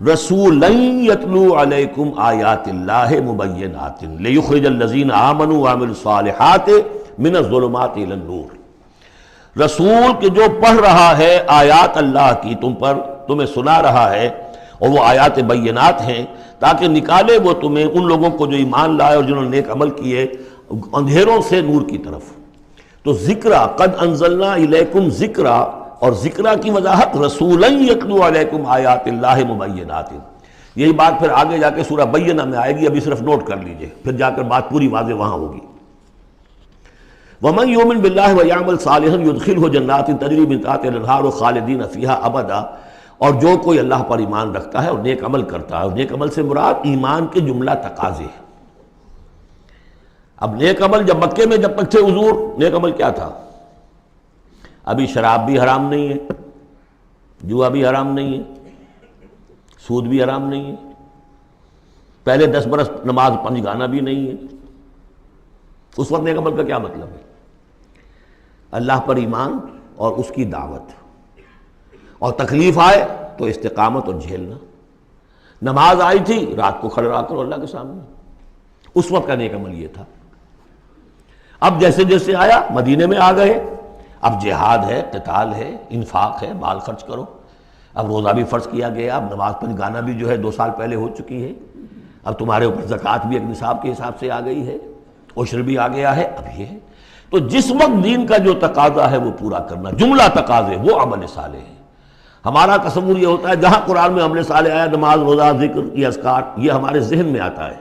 S2: رسولا یتلو علیکم آیات اللہ مبینات لیخرج الذین آمنوا وعملوا الصالحات من الظلمات الی النور، رسول کہ جو پڑھ رہا ہے آیات اللہ کی تم پر، تمہیں سنا رہا ہے، اور وہ آیات بینات ہیں تاکہ نکالے وہ تمہیں، ان لوگوں کو جو ایمان لائے اور جنہوں نے نیک عمل کیے، اندھیروں سے نور کی طرف۔ تو ذکرہ، قد انزلنا الیکم ذکرہ، اور ذکرہ کی وضاحت رسولا یتلو علیکم آیات اللہ مبینات، یہی بات پھر آگے جا کے سورہ بینہ میں آئے گی، ابھی صرف نوٹ کر لیجئے، پھر جا کر بات پوری واضح وہاں ہوگی۔ وَمَن يُؤْمِن بِاللَّهِ وَيَعْمَلْ صَالِحًا يُدْخِلْهُ جَنَّاتٍ تَجْرِي مِن تَحْتِهَا الْأَنْهَارُ خَالِدِينَ فِيهَا أَبَدًا، اور جو کوئی اللہ پر ایمان رکھتا ہے اور نیک عمل کرتا ہے، اور نیک عمل سے مراد ایمان کے جملہ تقاضے ہیں۔ اب نیک عمل جب مکے میں جب تک تھے حضور، نیک عمل کیا تھا؟ ابھی شراب بھی حرام نہیں ہے، جوا بھی حرام نہیں ہے، سود بھی حرام نہیں ہے، پہلے 10 برس نماز 5 گانا بھی نہیں ہے۔ اس وقت نیک عمل کا کیا مطلب ہے؟ اللہ پر ایمان اور اس کی دعوت، اور تکلیف آئے تو استقامت اور جھیلنا۔ نماز آئی تھی، رات کو کھڑے رہا کرو اللہ کے سامنے، اس وقت کا نیک عمل یہ تھا۔ اب جیسے جیسے آیا مدینے میں آ گئے، اب جہاد ہے، قتال ہے، انفاق ہے، مال خرچ کرو، اب روزہ بھی فرض کیا گیا، اب نماز 5 گانا بھی جو ہے 2 سال پہلے ہو چکی ہے، اب تمہارے اوپر زکوٰۃ بھی ایک نصاب کے حساب سے آ گئی ہے، عشر بھی آ گیا ہے، اب یہ ہے۔ تو جس وقت دین کا جو تقاضا ہے وہ پورا کرنا، جملہ تقاضے، وہ عمل صالح ہے۔ ہمارا تصور یہ ہوتا ہے جہاں قرآن میں عمل صالح آیا، نماز، روزہ، ذکر، یہ اذکار، یہ ہمارے ذہن میں آتا ہے،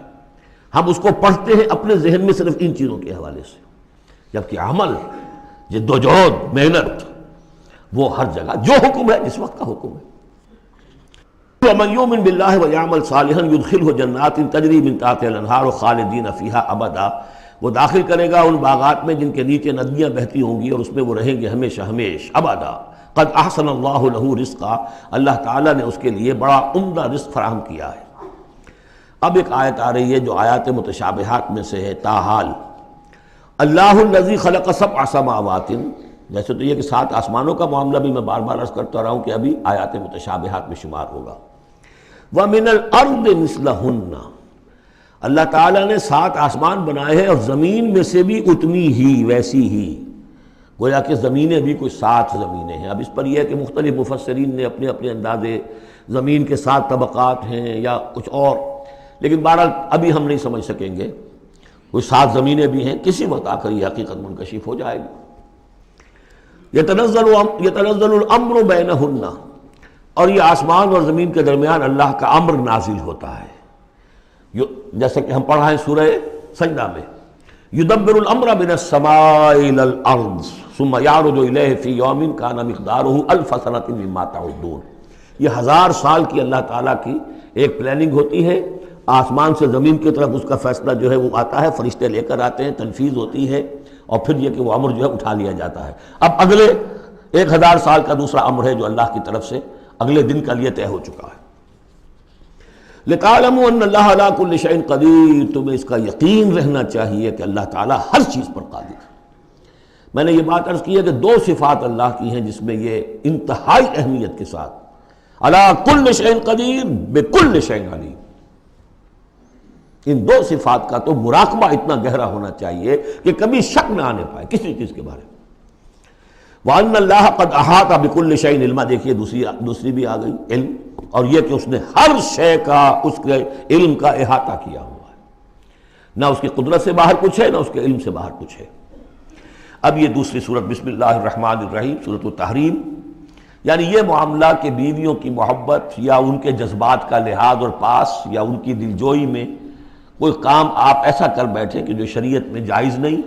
S2: ہم اس کو پڑھتے ہیں اپنے ذہن میں صرف ان چیزوں کے حوالے سے، جبکہ عمل، جدوجہد، محنت، وہ ہر جگہ جو حکم ہے جس وقت کا حکم ہے۔ وَمَن يُؤْمِن بِاللَّهِ وَيَعْمَلْ صَالِحًا يُدْخِلْهُ جَنَّاتٍ تَجْرِي مِن تَحْتِهَا الْأَنْهَارُ خَالِدِينَ فِيهَا أَبَدًا، وہ داخل کرے گا ان باغات میں جن کے نیچے ندیاں بہتی ہوں گی اور اس میں وہ رہیں گے ہمیشہ ہمیش، ابدا۔ قد احسن اللہ لہ رزقا، اللہ تعالیٰ نے اس کے لیے بڑا عمدہ رزق فراہم کیا ہے۔ اب ایک آیت آ رہی ہے جو آیات متشابہات میں سے ہے، تاحال اللہ الذی خلق 7 سماوات، جیسے تو یہ کہ 7 آسمانوں کا معاملہ بھی میں بار بار عرض کرتا رہا ہوں کہ ابھی آیات متشابہات میں شمار ہوگا۔ وَمِنَ الْأَرْضِ مِثْلَهُنَّ، اللہ تعالیٰ نے 7 آسمان بنائے ہیں اور زمین میں سے بھی اتنی ہی، ویسی ہی، گویا کہ زمینیں بھی کوئی 7 زمینیں ہیں۔ اب اس پر یہ ہے کہ مختلف مفسرین نے اپنے اپنے اندازے، زمین کے 7 طبقات ہیں یا کچھ اور، لیکن بہرحال ابھی ہم نہیں سمجھ سکیں گے، کوئی 7 زمینیں بھی ہیں، کسی وقت آ کر یہ حقیقت منکشف ہو جائے گی۔ یتنزل الامر بینہن، اور یہ آسمان اور زمین کے درمیان اللہ کا امر نازل ہوتا ہے، جیسا کہ ہم پڑھا ہے سورہ سجدہ میں، یدبر الامر من السماء الى الارض ثم یعرج الیہ فی یوم کان مقدارہ 1000 سنۃ مما تعدون، یہ 1000 سال کی اللہ تعالیٰ کی ایک پلاننگ ہوتی ہے، آسمان سے زمین کی طرف اس کا فیصلہ جو ہے وہ آتا ہے، فرشتے لے کر آتے ہیں، تنفیذ ہوتی ہے، اور پھر یہ کہ وہ امر جو ہے اٹھا لیا جاتا ہے۔ اب اگلے 1000 سال کا دوسرا امر ہے جو اللہ کی طرف سے اگلے دن کا لیے طے ہو چکا ہے۔ لِتَعْلَمُوا أَنَّ اللَّهَ عَلَىٰ كُلِّ شَيْءٍ قَدِيرٌ، تمہیں اس کا یقین رہنا چاہیے کہ اللہ تعالیٰ ہر چیز پر قادر ہے۔ میں نے یہ بات عرض کی ہے کہ 2 صفات اللہ کی ہیں جس میں یہ انتہائی اہمیت کے ساتھ عَلَىٰ كُلِّ شَيْءٍ قَدِيرٌ بِكُلِّ شَيْءٍ عَلِيمٌ، ان 2 صفات کا تو مراقبہ اتنا گہرا ہونا چاہیے کہ کبھی شک نہ آنے پائے کسی چیز کے بارے میں۔ وَأَنَّ اللَّهَ قَدْ أَحَاطَ بِكُلِّ شَيْءٍ عِلْمًا، دیکھیے دوسری بھی آ گئی علم، اور یہ کہ اس نے ہر شے کا اس کے علم کا احاطہ کیا ہوا ہے، نہ اس کی قدرت سے باہر کچھ ہے نہ اس کے علم سے باہر کچھ ہے۔ اب یہ دوسری سورت بسم اللہ الرحمن الرحیم، سورۃ التحریم، یعنی یہ معاملہ کہ بیویوں کی محبت یا ان کے جذبات کا لحاظ اور پاس یا ان کی دلجوئی میں کوئی کام آپ ایسا کر بیٹھے کہ جو شریعت میں جائز نہیں،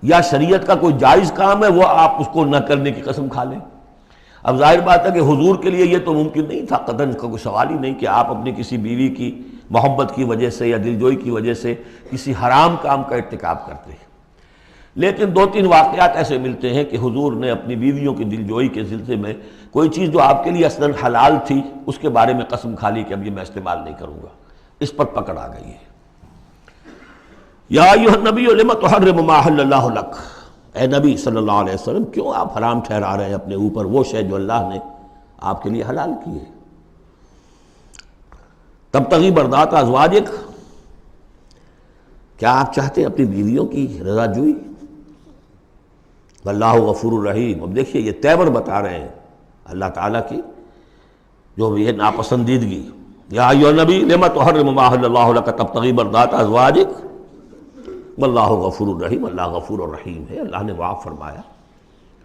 S2: یا شریعت کا کوئی جائز کام ہے وہ آپ اس کو نہ کرنے کی قسم کھا لیں۔ اب ظاہر بات ہے کہ حضور کے لیے یہ تو ممکن نہیں تھا، قطعاً اس کا کوئی سوال ہی نہیں کہ آپ اپنی کسی بیوی کی محبت کی وجہ سے یا دلجوئی کی وجہ سے کسی حرام کام کا ارتکاب کرتے ہیں۔ لیکن 2-3 واقعات ایسے ملتے ہیں کہ حضور نے اپنی بیویوں کی دلجوئی کے سلسلے میں کوئی چیز جو آپ کے لیے اصلاً حلال تھی اس کے بارے میں قسم کھا لی کہ اب یہ میں استعمال نہیں کروں گا، اس پر پکڑ آ گئی ہے۔ یا ایھا النبی لم تحرم ما احل اللہ لک، اے نبی صلی اللہ علیہ وسلم کیوں آپ حرام ٹھہرا رہے ہیں اپنے اوپر وہ شے جو اللہ نے آپ کے لیے حلال کی ہے۔ تبتغی مرضات ازواجک، کیا آپ چاہتے ہیں اپنی بیویوں کی رضا جوئی؟ واللہ غفور الرحیم، اب دیکھیے یہ تیور بتا رہے ہیں اللہ تعالیٰ کی جو یہ ناپسندیدگی۔ یا ایھا النبی لم تحرم ما احل اللہ لک تبتغی مرضات ازواجک واللہ غفور الرحیم، اللہ غفور الرحیم ہے، اللہ نے معاف فرمایا،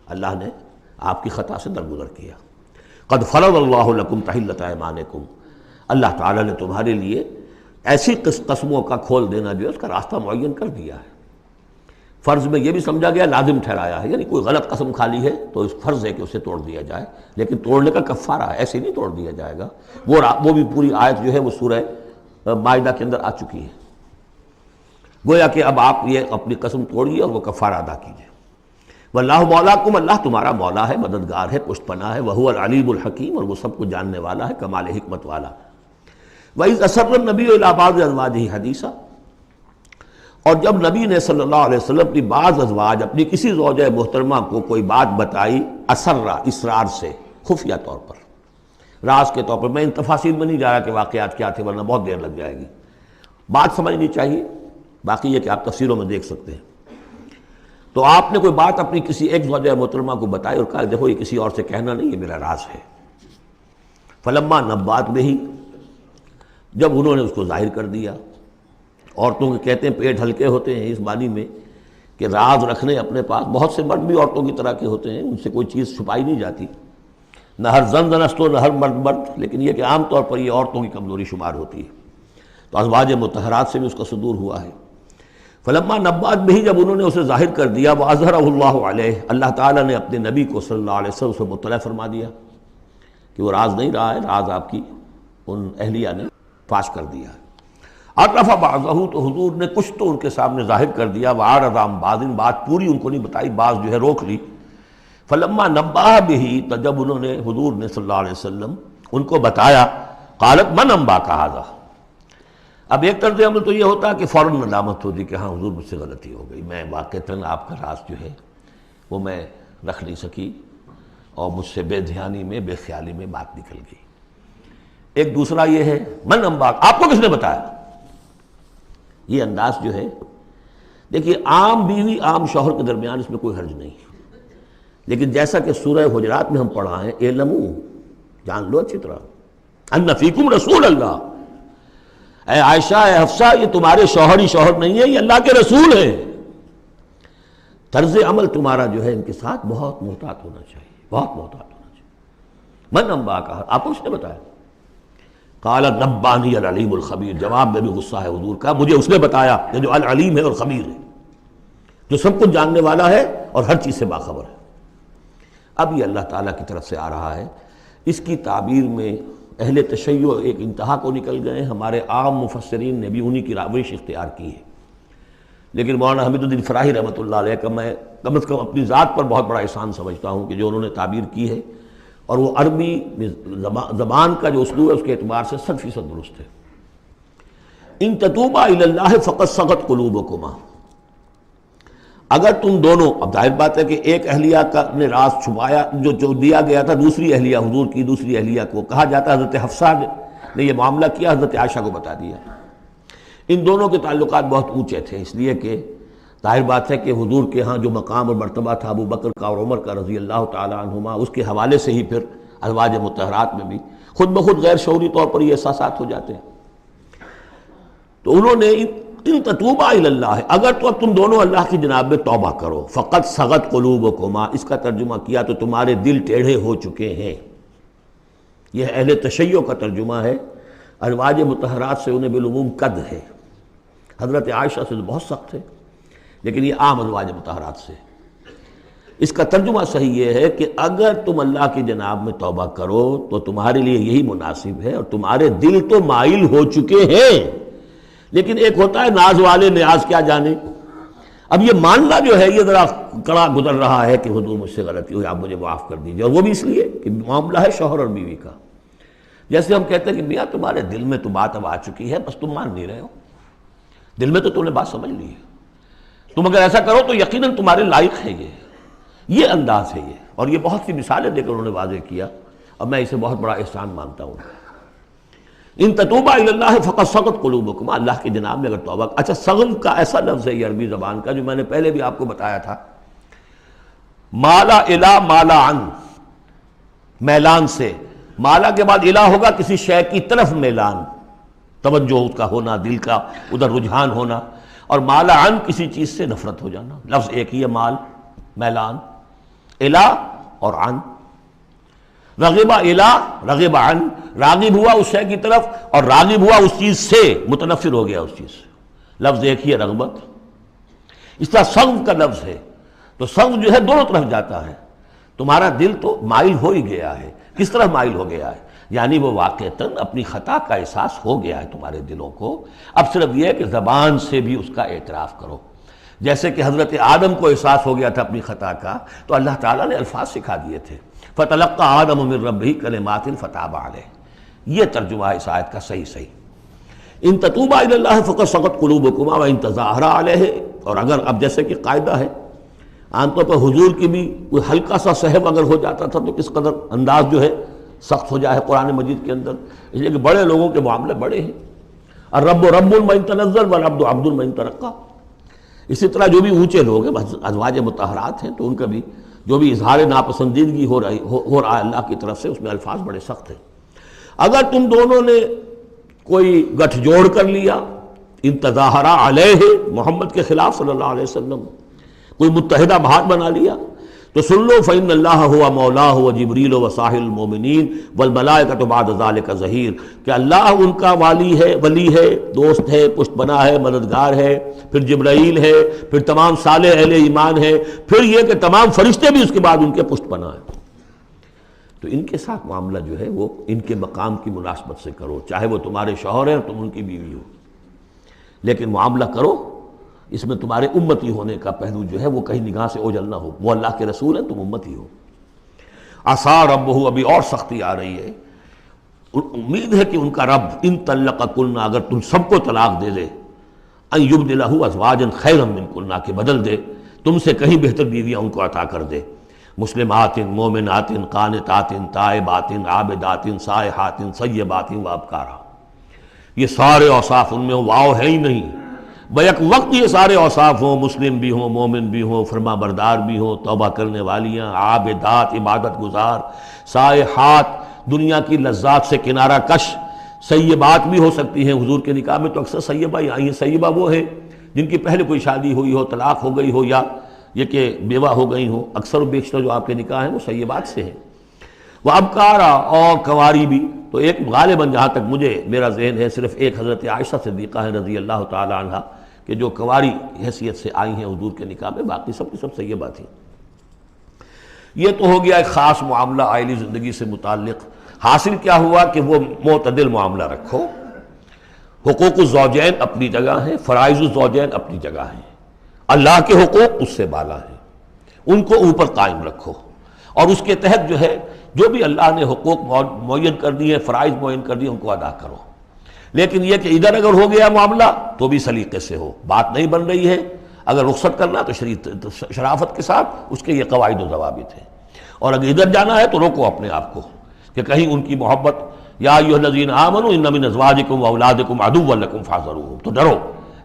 S2: اللہ نے آپ کی خطا سے درگزر کیا۔ قد فرض اللہ لکم تحلۃ ایمانکم، اللہ تعالیٰ نے تمہارے لیے ایسی قسموں کا کھول دینا جو ہے اس کا راستہ معین کر دیا ہے۔ فرض میں یہ بھی سمجھا گیا لازم ٹھہرایا ہے، یعنی کوئی غلط قسم کھا لی ہے تو اس فرض ہے کہ اسے توڑ دیا جائے، لیکن توڑنے کا کفارہ ہے، ایسے نہیں توڑ دیا جائے گا۔ وہ بھی پوری آیت جو ہے وہ سورہ مائدہ کے اندر آ چکی ہے، گویا کہ اب آپ یہ اپنی قسم توڑیے اور وہ کفارہ ادا کیجیے۔ واللہ مولاکم، اللہ تمہارا مولا ہے، مددگار ہے، پشت پناہ ہے، وہو العلیم الحکیم، اور وہ سب کو جاننے والا ہے، کمال حکمت والا۔ وَإِذْ أَسَرَّ النَّبِيُّ إِلَىٰ بَعْضِ أَزْوَاجِهِ حَدِيثًا، اور جب نبی نے صلی اللہ علیہ وسلم اپنی بعض ازواج، اپنی کسی زوجہ محترمہ کو کوئی بات بتائی، اسرہ اسرار سے، خفیہ طور پر، راز کے طور پر، میں ان تفاصیل میں نہیں جا رہا کہ واقعات کیا تھے ورنہ بہت دیر لگ جائے گی، بات سمجھنی چاہیے، باقی یہ کہ آپ تفسیروں میں دیکھ سکتے ہیں۔ تو آپ نے کوئی بات اپنی کسی ایک زوجہ محترمہ کو بتائی اور کہا دیکھو یہ کسی اور سے کہنا نہیں، یہ میرا راز ہے۔ فلما نبات بہ، جب انہوں نے اس کو ظاہر کر دیا، عورتوں کے کہتے ہیں پیٹ ہلکے ہوتے ہیں اس معنی میں کہ راز رکھنے اپنے پاس، بہت سے مرد بھی عورتوں کی طرح کے ہوتے ہیں، ان سے کوئی چیز چھپائی نہیں جاتی، نہ ہر زن زنست و نہ ہر مرد مرد، لیکن یہ کہ عام طور پر یہ عورتوں کی کمزوری شمار ہوتی ہے۔ تو ازواج مطہرات سے بھی اس کا صدور ہوا ہے۔ فلما نبات بہ، جب انہوں نے اسے ظاہر کر دیا، وَأَظْهَرَهُ اللَّهُ عَلَيْهِ، اللہ تعالیٰ نے اپنے نبی کو صلی اللہ علیہ وسلم سے مطلع فرما دیا کہ وہ راز نہیں رہا ہے، راز آپ کی ان اہلیہ نے فاش کر دیا ہے۔ عرف بعضہ، تو حضور نے کچھ تو ان کے سامنے ظاہر کر دیا، وعرض عن بعض، بات پوری ان کو نہیں بتائی، بعض جو ہے روک لی۔ فلما نبأ بہ، تو جب انہوں نے حضور نے صلی اللہ علیہ وسلم ان کو بتایا، قالت من انباک ھذا، اب ایک طرز عمل تو یہ ہوتا کہ فوراً ندامت ہوتی کہ ہاں حضور مجھ سے غلطی ہو گئی، میں واقعتاً آپ کا راز جو ہے وہ میں رکھ نہیں سکی اور مجھ سے بے دھیانی میں، بے خیالی میں بات نکل گئی۔ ایک دوسرا یہ ہے من انباک، آپ کو کس نے بتایا؟ یہ انداز جو ہے، دیکھیے عام بیوی عام شوہر کے درمیان اس میں کوئی حرج نہیں، لیکن جیسا کہ سورہ حجرات میں ہم پڑھا ہے، اعلموا، جان لو اچھی طرح، ان فیکم رسول اللہ، اے عائشہ، اے حفصہ، یہ تمہارے شوہر ہی شوہر نہیں ہے، یہ اللہ کے رسول ہیں۔ طرز عمل تمہارا جو ہے ان کے ساتھ بہت محتاط ہونا چاہیے، بہت محتاط ہونا چاہیے۔ من انباک، آپ کو اس نے بتایا؟ قال نبانی العلیم الخبیر، جواب میں بھی غصہ ہے حضور کا، مجھے اس نے بتایا کہ جو العلیم ہے اور خبیر ہے، جو سب کچھ جاننے والا ہے اور ہر چیز سے باخبر ہے۔ اب یہ اللہ تعالیٰ کی طرف سے آ رہا ہے، اس کی تعبیر میں اہل تشیع ایک انتہا کو نکل گئے، ہمارے عام مفسرین نے بھی انہی کی روش اختیار کی ہے، لیکن مولانا حمید الدین فراہی رحمۃ اللہ علیہ کا میں کم از کم اپنی ذات پر بہت بڑا احسان سمجھتا ہوں کہ جو انہوں نے تعبیر کی ہے، اور وہ عربی زبان کا جو اسلوب ہے اس کے اعتبار سے 100% درست ہے۔ ان تتوبا الی اللہ فقد صغت قلوبکما، اگر تم دونوں، اب ظاہر بات ہے کہ ایک اہلیہ کا نے راز چھپایا جو دیا گیا تھا دوسری اہلیہ حضور کی دوسری اہلیہ کو، کہا جاتا ہے حضرت حفصہ نے یہ معاملہ کیا، حضرت عائشہ کو بتا دیا۔ ان دونوں کے تعلقات بہت اونچے تھے، اس لیے کہ ظاہر بات ہے کہ حضور کے ہاں جو مقام اور مرتبہ تھا ابو بکر کا اور عمر کا رضی اللہ تعالیٰ عنہما، اس کے حوالے سے ہی پھر ازواج مطہرات میں بھی خود بخود غیر شعوری طور پر یہ احساسات ہو جاتے ہیں۔ تو انہوں نے ان تتوبا الی اللہ، اگر تو اب تم دونوں اللہ کی جناب میں توبہ کرو، فقط صغت قلوبکما، اس کا ترجمہ کیا تو تمہارے دل ٹیڑھے ہو چکے ہیں۔ یہ اہل تشیع کا ترجمہ ہے، ازواج مطہرات سے انہیں بالعموم قد ہے، حضرت عائشہ سے بہت سخت ہے، لیکن یہ عام ازواج مطہرات سے۔ اس کا ترجمہ صحیح یہ ہے کہ اگر تم اللہ کی جناب میں توبہ کرو تو تمہارے لیے یہی مناسب ہے، اور تمہارے دل تو مائل ہو چکے ہیں، لیکن ایک ہوتا ہے ناز والے نیاز کیا جانے۔ اب یہ ماننا جو ہے یہ ذرا کڑا گزر رہا ہے کہ حضور مجھ سے غلطی ہوئی، آپ مجھے معاف کر دیجیے، اور وہ بھی اس لیے کہ معاملہ ہے شوہر اور بیوی کا۔ جیسے ہم کہتے ہیں کہ میاں تمہارے دل میں تو بات اب آ چکی ہے، بس تم مان نہیں رہے ہو، دل میں تو تم نے بات سمجھ لی ہے، تم اگر ایسا کرو تو یقیناً تمہارے لائق ہے، یہ انداز ہے یہ، اور یہ بہت سی مثالیں دے کر انہوں نے واضح کیا، اور میں اسے بہت بڑا احسان مانتا ہوں۔ ان تتوبا الی اللہ فقد صغت قلوبکما، اللہ کی جناب میں اگر توبہ، اچھا صغن کا ایسا لفظ ہے یہ عربی زبان کا جو میں نے پہلے بھی آپ کو بتایا تھا، مالا الا مالا عن، میلان سے، مالا کے بعد الا ہوگا کسی شے کی طرف میلان، توجہ اس کا ہونا، دل کا ادھر رجحان ہونا، اور مالا عن کسی چیز سے نفرت ہو جانا، لفظ ایک ہی ہے، مال میلان، الا اور عن، رغب الا رغب عن، راغب ہوا اس شے کی طرف اور راغب ہوا اس چیز سے، متنفر ہو گیا اس چیز سے، لفظ ایک ہی ہے رغبت۔ اس طرح صغو کا لفظ ہے، تو صغو جو ہے دونوں طرف جاتا ہے، تمہارا دل تو مائل ہو ہی گیا ہے، کس طرح مائل ہو گیا ہے، یعنی وہ واقعتاً اپنی خطا کا احساس ہو گیا ہے تمہارے دلوں کو، اب صرف یہ ہے کہ زبان سے بھی اس کا اعتراف کرو، جیسے کہ حضرت آدم کو احساس ہو گیا تھا اپنی خطا کا، تو اللہ تعالیٰ نے الفاظ سکھا دیے تھے، فَتَلَقَّى آدَمُ مِن رَبِّهِ كَلِمَاتٍ فَتَابَ عَلَيْهِ، یہ ترجمہ ہے اس آیت کا صحیح۔ ان تتوبا الی اللہ فقد صغت قلوبکما وان تظاہرا علیہ، اور اگر اب جیسے کہ قاعدہ ہے عام طور پر حضور کی بھی کوئی ہلکا سا سہو اگر ہو جاتا تھا تو کس قدر انداز جو ہے سخت ہو جائے قرآن مجید کے اندر، اس لیے کہ بڑے لوگوں کے معاملے بڑے ہیں، الرب رب من تنزل والعبد عبد من ترقى، اسی طرح جو بھی اونچے لوگ ہیں ازواج مطہرات ہیں تو ان کا بھی جو بھی اظہار ناپسندیدگی ہو رہا ہے اللہ کی طرف سے، اس میں الفاظ بڑے سخت ہیں۔ اگر تم دونوں نے کوئی گٹھ جوڑ کر لیا، ان تظاہرا علیہ، محمد کے خلاف صلی اللہ علیہ وسلم، کوئی متحدہ بھاٹ بنا لیا، تو سن لو فإن اللہ ہوا مولاہ وجبریل وصالح المؤمنین والملائکۃ بعد ذلک ظہیر، کہ اللہ ان کا ولی ہے، دوست ہے، پشت بنا ہے، مددگار ہے، پھر جبرائیل ہے، پھر تمام صالح اہل ایمان ہے، پھر یہ کہ تمام فرشتے بھی اس کے بعد ان کے پشت بنا ہے۔ تو ان کے ساتھ معاملہ جو ہے وہ ان کے مقام کی مناسبت سے کرو، چاہے وہ تمہارے شوہر ہیں اور تم ان کی بیوی ہو، لیکن معاملہ کرو اس میں تمہارے امتی ہونے کا پہلو جو ہے وہ کہیں نگاہ سے اوجھل نہ ہو، وہ اللہ کے رسول ہیں، تم امتی ہو۔ عسیٰ ربہ، ابھی اور سختی آ رہی ہے، امید ہے کہ ان کا رب ان طلقکن، اگر تم سب کو طلاق دے دے، ان یبدلہ ازواجا خیرا منکن، کہ بدل دے تم سے کہیں بہتر بیویاں ان کو عطا کر دے، مسلمات مومنات قانتات تائبات عابدات سائحات ثیبات وابکارا، یہ سارے اوصاف ان میں واو ہے ہی نہیں، بیک وقت یہ سارے اوصاف ہوں، مسلم بھی ہوں، مومن بھی ہوں، فرما بردار بھی ہوں، توبہ کرنے والیاں، عابدات عبادت گزار، سائحات دنیا کی لذات سے کنارہ کش، سیبات بھی ہو سکتی ہیں، حضور کے نکاح میں تو اکثر سیبہ ہی آئی ہیں، سیبہ وہ ہیں جن کی پہلے کوئی شادی ہوئی ہو، طلاق ہو گئی ہو، یا یہ کہ بیوہ ہو گئی ہوں، اکثر و بیشتر جو آپ کے نکاح ہیں وہ سیبات سے ہیں، وہ ابکارا، اور کنواری بھی، تو ایک غالباً جہاں تک مجھے میرا ذہن ہے صرف ایک حضرت عائشہ صدیقہ ہیں رضی اللہ تعالی عنہ کہ جو کنواری حیثیت سے آئی ہیں حضور کے نکاح میں، باقی سب کی سب سیبہ تھیں۔ یہ تو ہو گیا ایک خاص معاملہ عائلی زندگی سے متعلق حاصل کیا ہوا کہ وہ معتدل معاملہ رکھو، حقوق الزوجین اپنی جگہ ہیں، فرائض الزوجین اپنی جگہ ہیں، اللہ کے حقوق اس سے بالا ہیں، ان کو اوپر قائم رکھو، اور اس کے تحت جو ہے جو بھی اللہ نے حقوق معین کر دیے، فرائض معین کر دیے، ان کو ادا کرو۔ لیکن یہ کہ ادھر اگر ہو گیا معاملہ تو بھی سلیقے سے ہو، بات نہیں بن رہی ہے، اگر رخصت کرنا تو شرافت کے ساتھ اس کے یہ قواعد و ضوابط ہیں، اور اگر ادھر جانا ہے تو روکو اپنے آپ کو کہ کہیں ان کی محبت، یا ایھا الذین آمنوا ان من ازواجکم واولادکم عدوا لکم فاحذروہم، تو ڈرو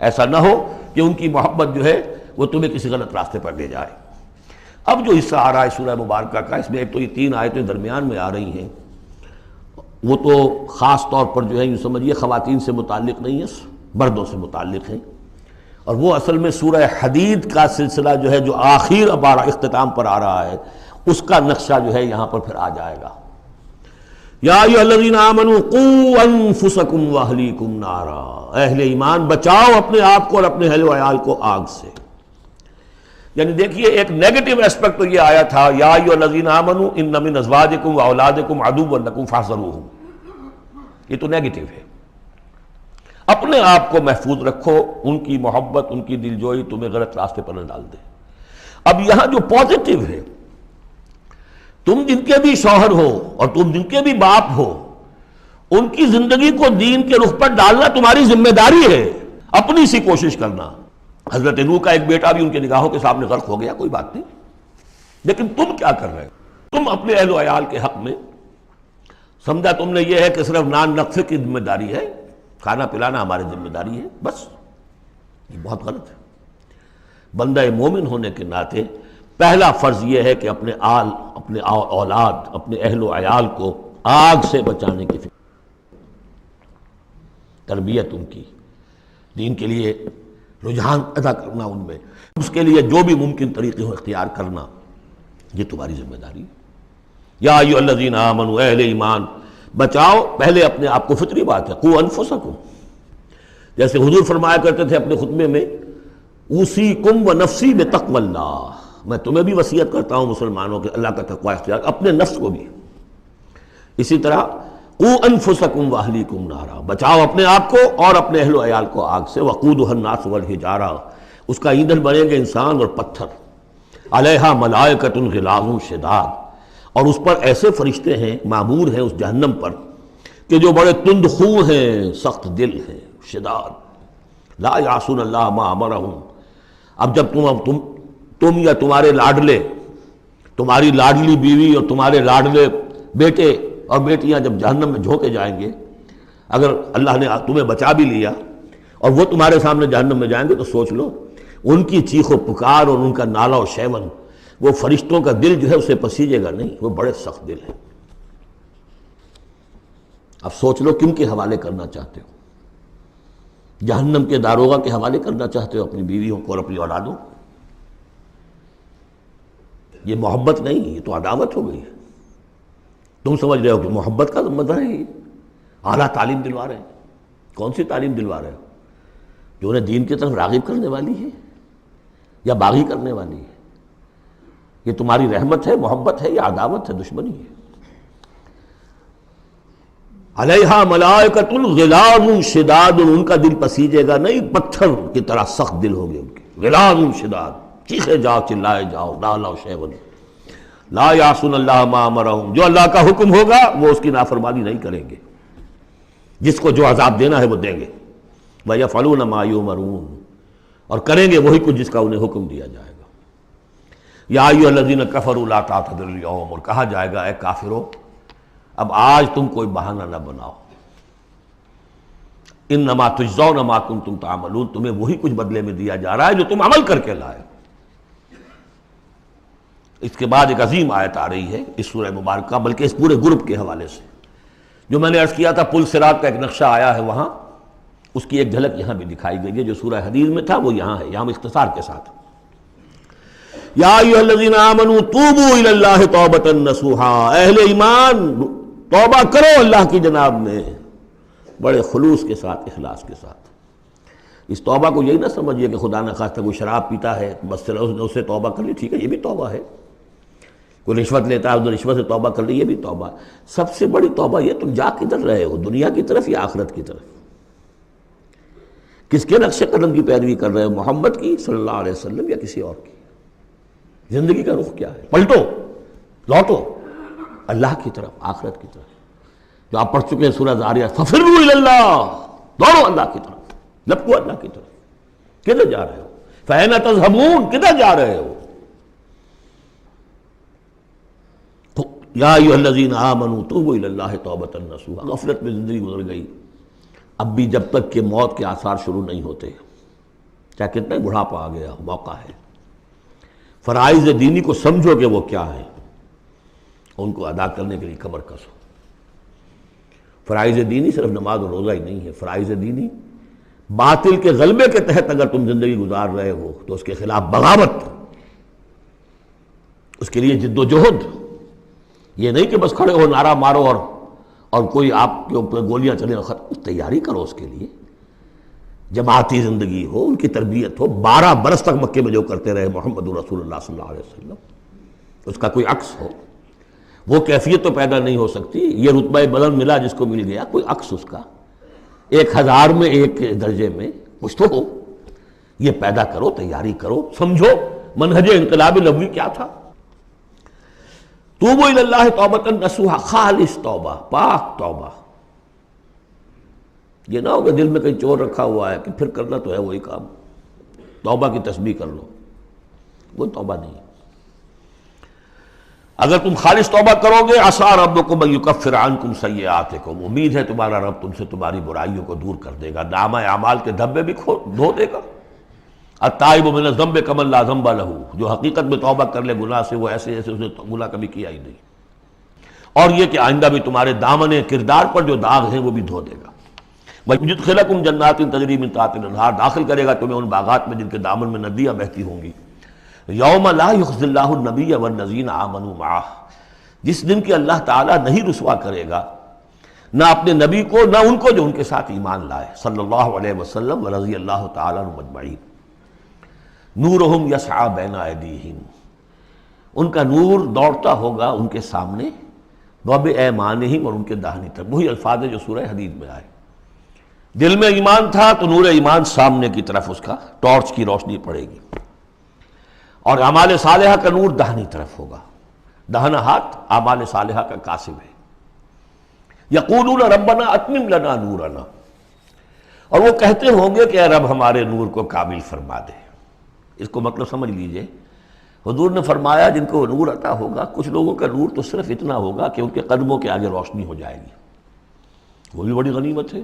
S2: ایسا نہ ہو کہ ان کی محبت جو ہے وہ تمہیں کسی غلط راستے پر لے جائے۔ اب جو حصہ آ رہا ہے سورہ مبارکہ کا، اس میں ایک تو یہ 3 آیتیں درمیان میں آ رہی ہیں، وہ تو خاص طور پر جو ہے یوں سمجھیے خواتین سے متعلق نہیں ہے، مردوں سے متعلق ہیں، اور وہ اصل میں سورہ حدید کا سلسلہ جو ہے جو آخر اب اختتام پر آ رہا ہے، اس کا نقشہ جو ہے یہاں پر پھر آ جائے گا۔ یا ایھا الذین آمنوا قوا انفسکم واہلیکم نارا، اہل ایمان بچاؤ اپنے آپ کو اور اپنے اہل و عیال کو آگ سے۔ یعنی دیکھیے ایک نیگیٹو اسپیکٹ تو یہ آیا تھا، یا ایھا الذین آمنوا ان من ازواجکم واولادکم عدوا لکم فاحذروہم، یہ تو نیگیٹو ہے، اپنے آپ کو محفوظ رکھو، ان کی محبت، ان کی دلجوئی تمہیں غلط راستے پر نہ ڈال دے۔ اب یہاں جو پازیٹو ہے، تم جن کے بھی شوہر ہو اور تم جن کے بھی باپ ہو، ان کی زندگی کو دین کے رخ پر ڈالنا تمہاری ذمہ داری ہے، اپنی سی کوشش کرنا۔ حضرت نوح کا ایک بیٹا بھی ان کے نگاہوں کے سامنے غرق ہو گیا، کوئی بات نہیں، لیکن تم کیا کر رہے ہو؟ تم اپنے اہل و عیال کے حق میں سمجھا تم نے یہ ہے کہ صرف نان نقصے کی ذمہ داری ہے، کھانا پلانا ہماری ذمہ داری ہے، بس یہ بہت غلط ہے۔ بندہ مومن ہونے کے ناطے پہلا فرض یہ ہے کہ اپنے آل، اپنے اولاد، اپنے اہل و عیال کو آگ سے بچانے کی فکر، تربیت ان کی، دین کے لیے رجحان پیدا کرنا ان میں، اس کے لیے جو بھی ممکن طریقے ہو اختیار کرنا، یہ تمہاری ذمہ داری ہے۔ یا ایھا الذین آمنوا، اہل ایمان بچاؤ پہلے اپنے آپ کو، فطری بات ہے، قوا انفسکم، جیسے حضور فرمایا کرتے تھے اپنے خطبے میں، اوصیکم ونفسی بتقوی اللہ، میں تمہیں بھی وصیت کرتا ہوں مسلمانوں کے اللہ کا تقوی اختیار، اپنے نفس کو بھی۔ اسی طرح قوا انفسکم واہلیکم نارا، بچاؤ اپنے آپ کو اور اپنے اہل و عیال کو آگ سے، وقودھا الناس والحجارہ، اس کا ایندھن بنیں گے انسان اور پتھر، علیہا ملائکۃ غلاظ شداد، اور اس پر ایسے فرشتے ہیں معمور ہیں اس جہنم پر کہ جو بڑے تند خو ہیں، سخت دل ہیں، شداد، لا یعصون اللہ ما امرہم۔ اب جب تم یا تمہارے لاڈلے، تمہاری لاڈلی بیوی اور تمہارے لاڈلے بیٹے اور بیٹیاں جب جہنم میں جھونکے جائیں گے، اگر اللہ نے تمہیں بچا بھی لیا اور وہ تمہارے سامنے جہنم میں جائیں گے تو سوچ لو ان کی چیخ و پکار اور ان کا نالہ و شیون، وہ فرشتوں کا دل جو ہے اسے پسیجے گا نہیں، وہ بڑے سخت دل ہیں۔ اب سوچ لو کن کے حوالے کرنا چاہتے ہو؟ جہنم کے داروغہ کے حوالے کرنا چاہتے ہو اپنی بیویوں کو اور اپنی اولادوں کو؟ یہ محبت نہیں، یہ تو عداوت ہو گئی ہے۔ تم سمجھ رہے ہو کہ محبت کا مظہر ہے یہ، اعلیٰ تعلیم دلوا رہے ہیں۔ کون سی تعلیم دلوا رہے ہو؟ جو انہیں دین کی طرف راغب کرنے والی ہے یا باغی کرنے والی ہے؟ یہ تمہاری رحمت ہے، محبت ہے یا عداوت ہے، دشمنی ہے؟ علیہا ملائکۃ غلاظ شداد، ان کا دل پسیجے گا نہیں، پتھر کی طرح سخت دل ہوگے ان کے، غلاظ شداد، چیخے جاؤ، چلائے جاؤ، نالہ و شیون، لا یعصون اللہ ما امرہم، جو اللہ کا حکم ہوگا وہ اس کی نافرمانی نہیں کریں گے، جس کو جو عذاب دینا ہے وہ دیں گے، وَيَفْعَلُونَ مَا يُؤْمَرُونَ، اور کریں گے وہی کچھ جس کا انہیں حکم دیا جائے گا۔ یا ایھا الذین کفروا لا تعتذروا اليوم، اور کہا جائے گا اے کافرو اب آج تم کوئی بہانہ نہ بناؤ، انما تجزون ما کنتم تعملون، تمہیں وہی کچھ بدلے میں دیا جا رہا ہے جو تم عمل کر کے لائے۔ اس کے بعد ایک عظیم آیت آ رہی ہے اس سورہ مبارکہ، بلکہ اس پورے گروپ کے حوالے سے، جو میں نے عرض کیا تھا پل صراط کا ایک نقشہ آیا ہے وہاں، اس کی ایک جھلک یہاں بھی دکھائی گئی ہے، جو سورہ حدید میں تھا وہ یہاں ہے، یہاں اختصار کے ساتھ۔ یا ایھا الذین آمنوا توبوا الی اللہ توبۃ نصوحا، اہل ایمان توبہ کرو اللہ کی جناب میں بڑے خلوص کے ساتھ، اخلاص کے ساتھ۔ اس توبہ کو یہی نہ سمجھیے کہ خدا نخواستہ کوئی شراب پیتا ہے بس اسے توبہ کر لی، ٹھیک ہے یہ بھی توبہ ہے، کوئی رشوت لیتا ہے ادھر رشوت سے توبہ کر لی، یہ بھی توبہ۔ سب سے بڑی توبہ یہ تم جا کدھر رہے ہو، دنیا کی طرف یا آخرت کی طرف؟ کس کے نقش قدم کی پیروی کر رہے ہو، محمد کی صلی اللہ علیہ وسلم یا کسی اور کی؟ زندگی کا رخ کیا ہے؟ پلٹو، لوٹو اللہ کی طرف، آخرت کی طرف۔ جو آپ پڑھ چکے ہیں سورہ ذاریات، ففروا الی اللہ، دوڑو اللہ کی طرف، لپکو اللہ کی طرف۔ کدھر جا رہے ہو؟ فأین تذهبون، کدھر جا رہے ہو؟ یا ایھا الذین آمنوا توبوا الی اللہ توبۃ نصوحا۔ غفلت میں زندگی گزر گئی، اب بھی جب تک کہ موت کے آثار شروع نہیں ہوتے، چاہے کتنا بڑھاپا آ گیا، موقع ہے۔ فرائض دینی کو سمجھو کہ وہ کیا ہے، ان کو ادا کرنے کے لیے کمر کسو۔ فرائض دینی صرف نماز و روزہ ہی نہیں ہے، فرائض دینی باطل کے غلبے کے تحت اگر تم زندگی گزار رہے ہو تو اس کے خلاف بغاوت، اس کے لیے جد و جہد۔ یہ نہیں کہ بس کھڑے ہو نعرہ مارو اور کوئی آپ کے اوپر گولیاں چلیں اور ختم، تیاری کرو اس کے لیے۔ جماعتی زندگی ہو، ان کی تربیت ہو۔ 12 برس تک مکے میں جو کرتے رہے محمد رسول اللہ صلی اللہ علیہ وسلم، اس کا کوئی عکس ہو۔ وہ کیفیت تو پیدا نہیں ہو سکتی، یہ رتبہ بلند ملا جس کو مل گیا، کوئی عکس اس کا 1000 میں ایک درجے میں کچھ تو ہو۔ یہ پیدا کرو، تیاری کرو، سمجھو منہج انقلاب نبوی کیا تھا۔ توبوا الی اللہ توبۃ نصوحا، خالص توبہ، پاک توبہ۔ یہ نہ ہو کہ دل میں کہیں چور رکھا ہوا ہے کہ پھر کرنا تو ہے وہی کام، توبہ کی تسبیح کر لو، وہ توبہ نہیں۔ اگر تم خالص توبہ کرو گے، عسیٰ ربکم ان یکفر عنکم سیئاتکم، امید ہے تمہارا رب تم سے تمہاری برائیوں کو دور کر دے گا، نامہ اعمال کے دھبے بھی دھو دے گا۔ التائب من الذنب کمن لا ذنب لہ، جو حقیقت میں توبہ کر لے گناہ سے، وہ ایسے جیسے اس نے گناہ کبھی کیا ہی نہیں۔ اور یہ کہ آئندہ بھی تمہارے دامن کردار پر جو داغ ہیں وہ بھی دھو دے گا۔ وَيُدْخِلَكُمْ جَنَّاتٍ تَجْرِی مِن تَحْتِهَا الْأَنْہَارُ، داخل کرے گا تمہیں ان باغات میں جن کے دامن میں ندیاں بہتی ہوں گی۔ یوم لا یخزی اللہ النبی والذین آمنوا معہ، جس دن کہ اللہ تعالیٰ نہیں رسوا کرے گا نہ اپنے نبی کو نہ ان کو جو ان کے ساتھ ایمان لائے، صلی اللہ علیہ وسلم ورضی اللہ تعالیٰ عنہم اجمعین۔ نورہم یسعی بین ایدیہم، ان کا نور دوڑتا ہوگا ان کے سامنے، وبایمانہم، اور ان کے داہنی طرف۔ وہی الفاظ جو سورہ حدید میں آئے۔ دل میں ایمان تھا تو نور ایمان سامنے کی طرف اس کا ٹارچ کی روشنی پڑے گی، اور اعمال صالحہ کا نور داہنی طرف ہوگا۔ داہنا ہاتھ اعمال صالحہ کا قاسم ہے۔ یقولون ربنا اتمم لنا نورنا، اور وہ کہتے ہوں گے کہ اے رب ہمارے نور کو کامل فرما دے۔ اس کو مطلب سمجھ لیجئے، حضور نے فرمایا جن کو نور عطا ہوگا، کچھ لوگوں کا نور تو صرف اتنا ہوگا کہ ان کے قدموں کے آگے روشنی ہو جائے گی، وہ بھی بڑی غنیمت ہے۔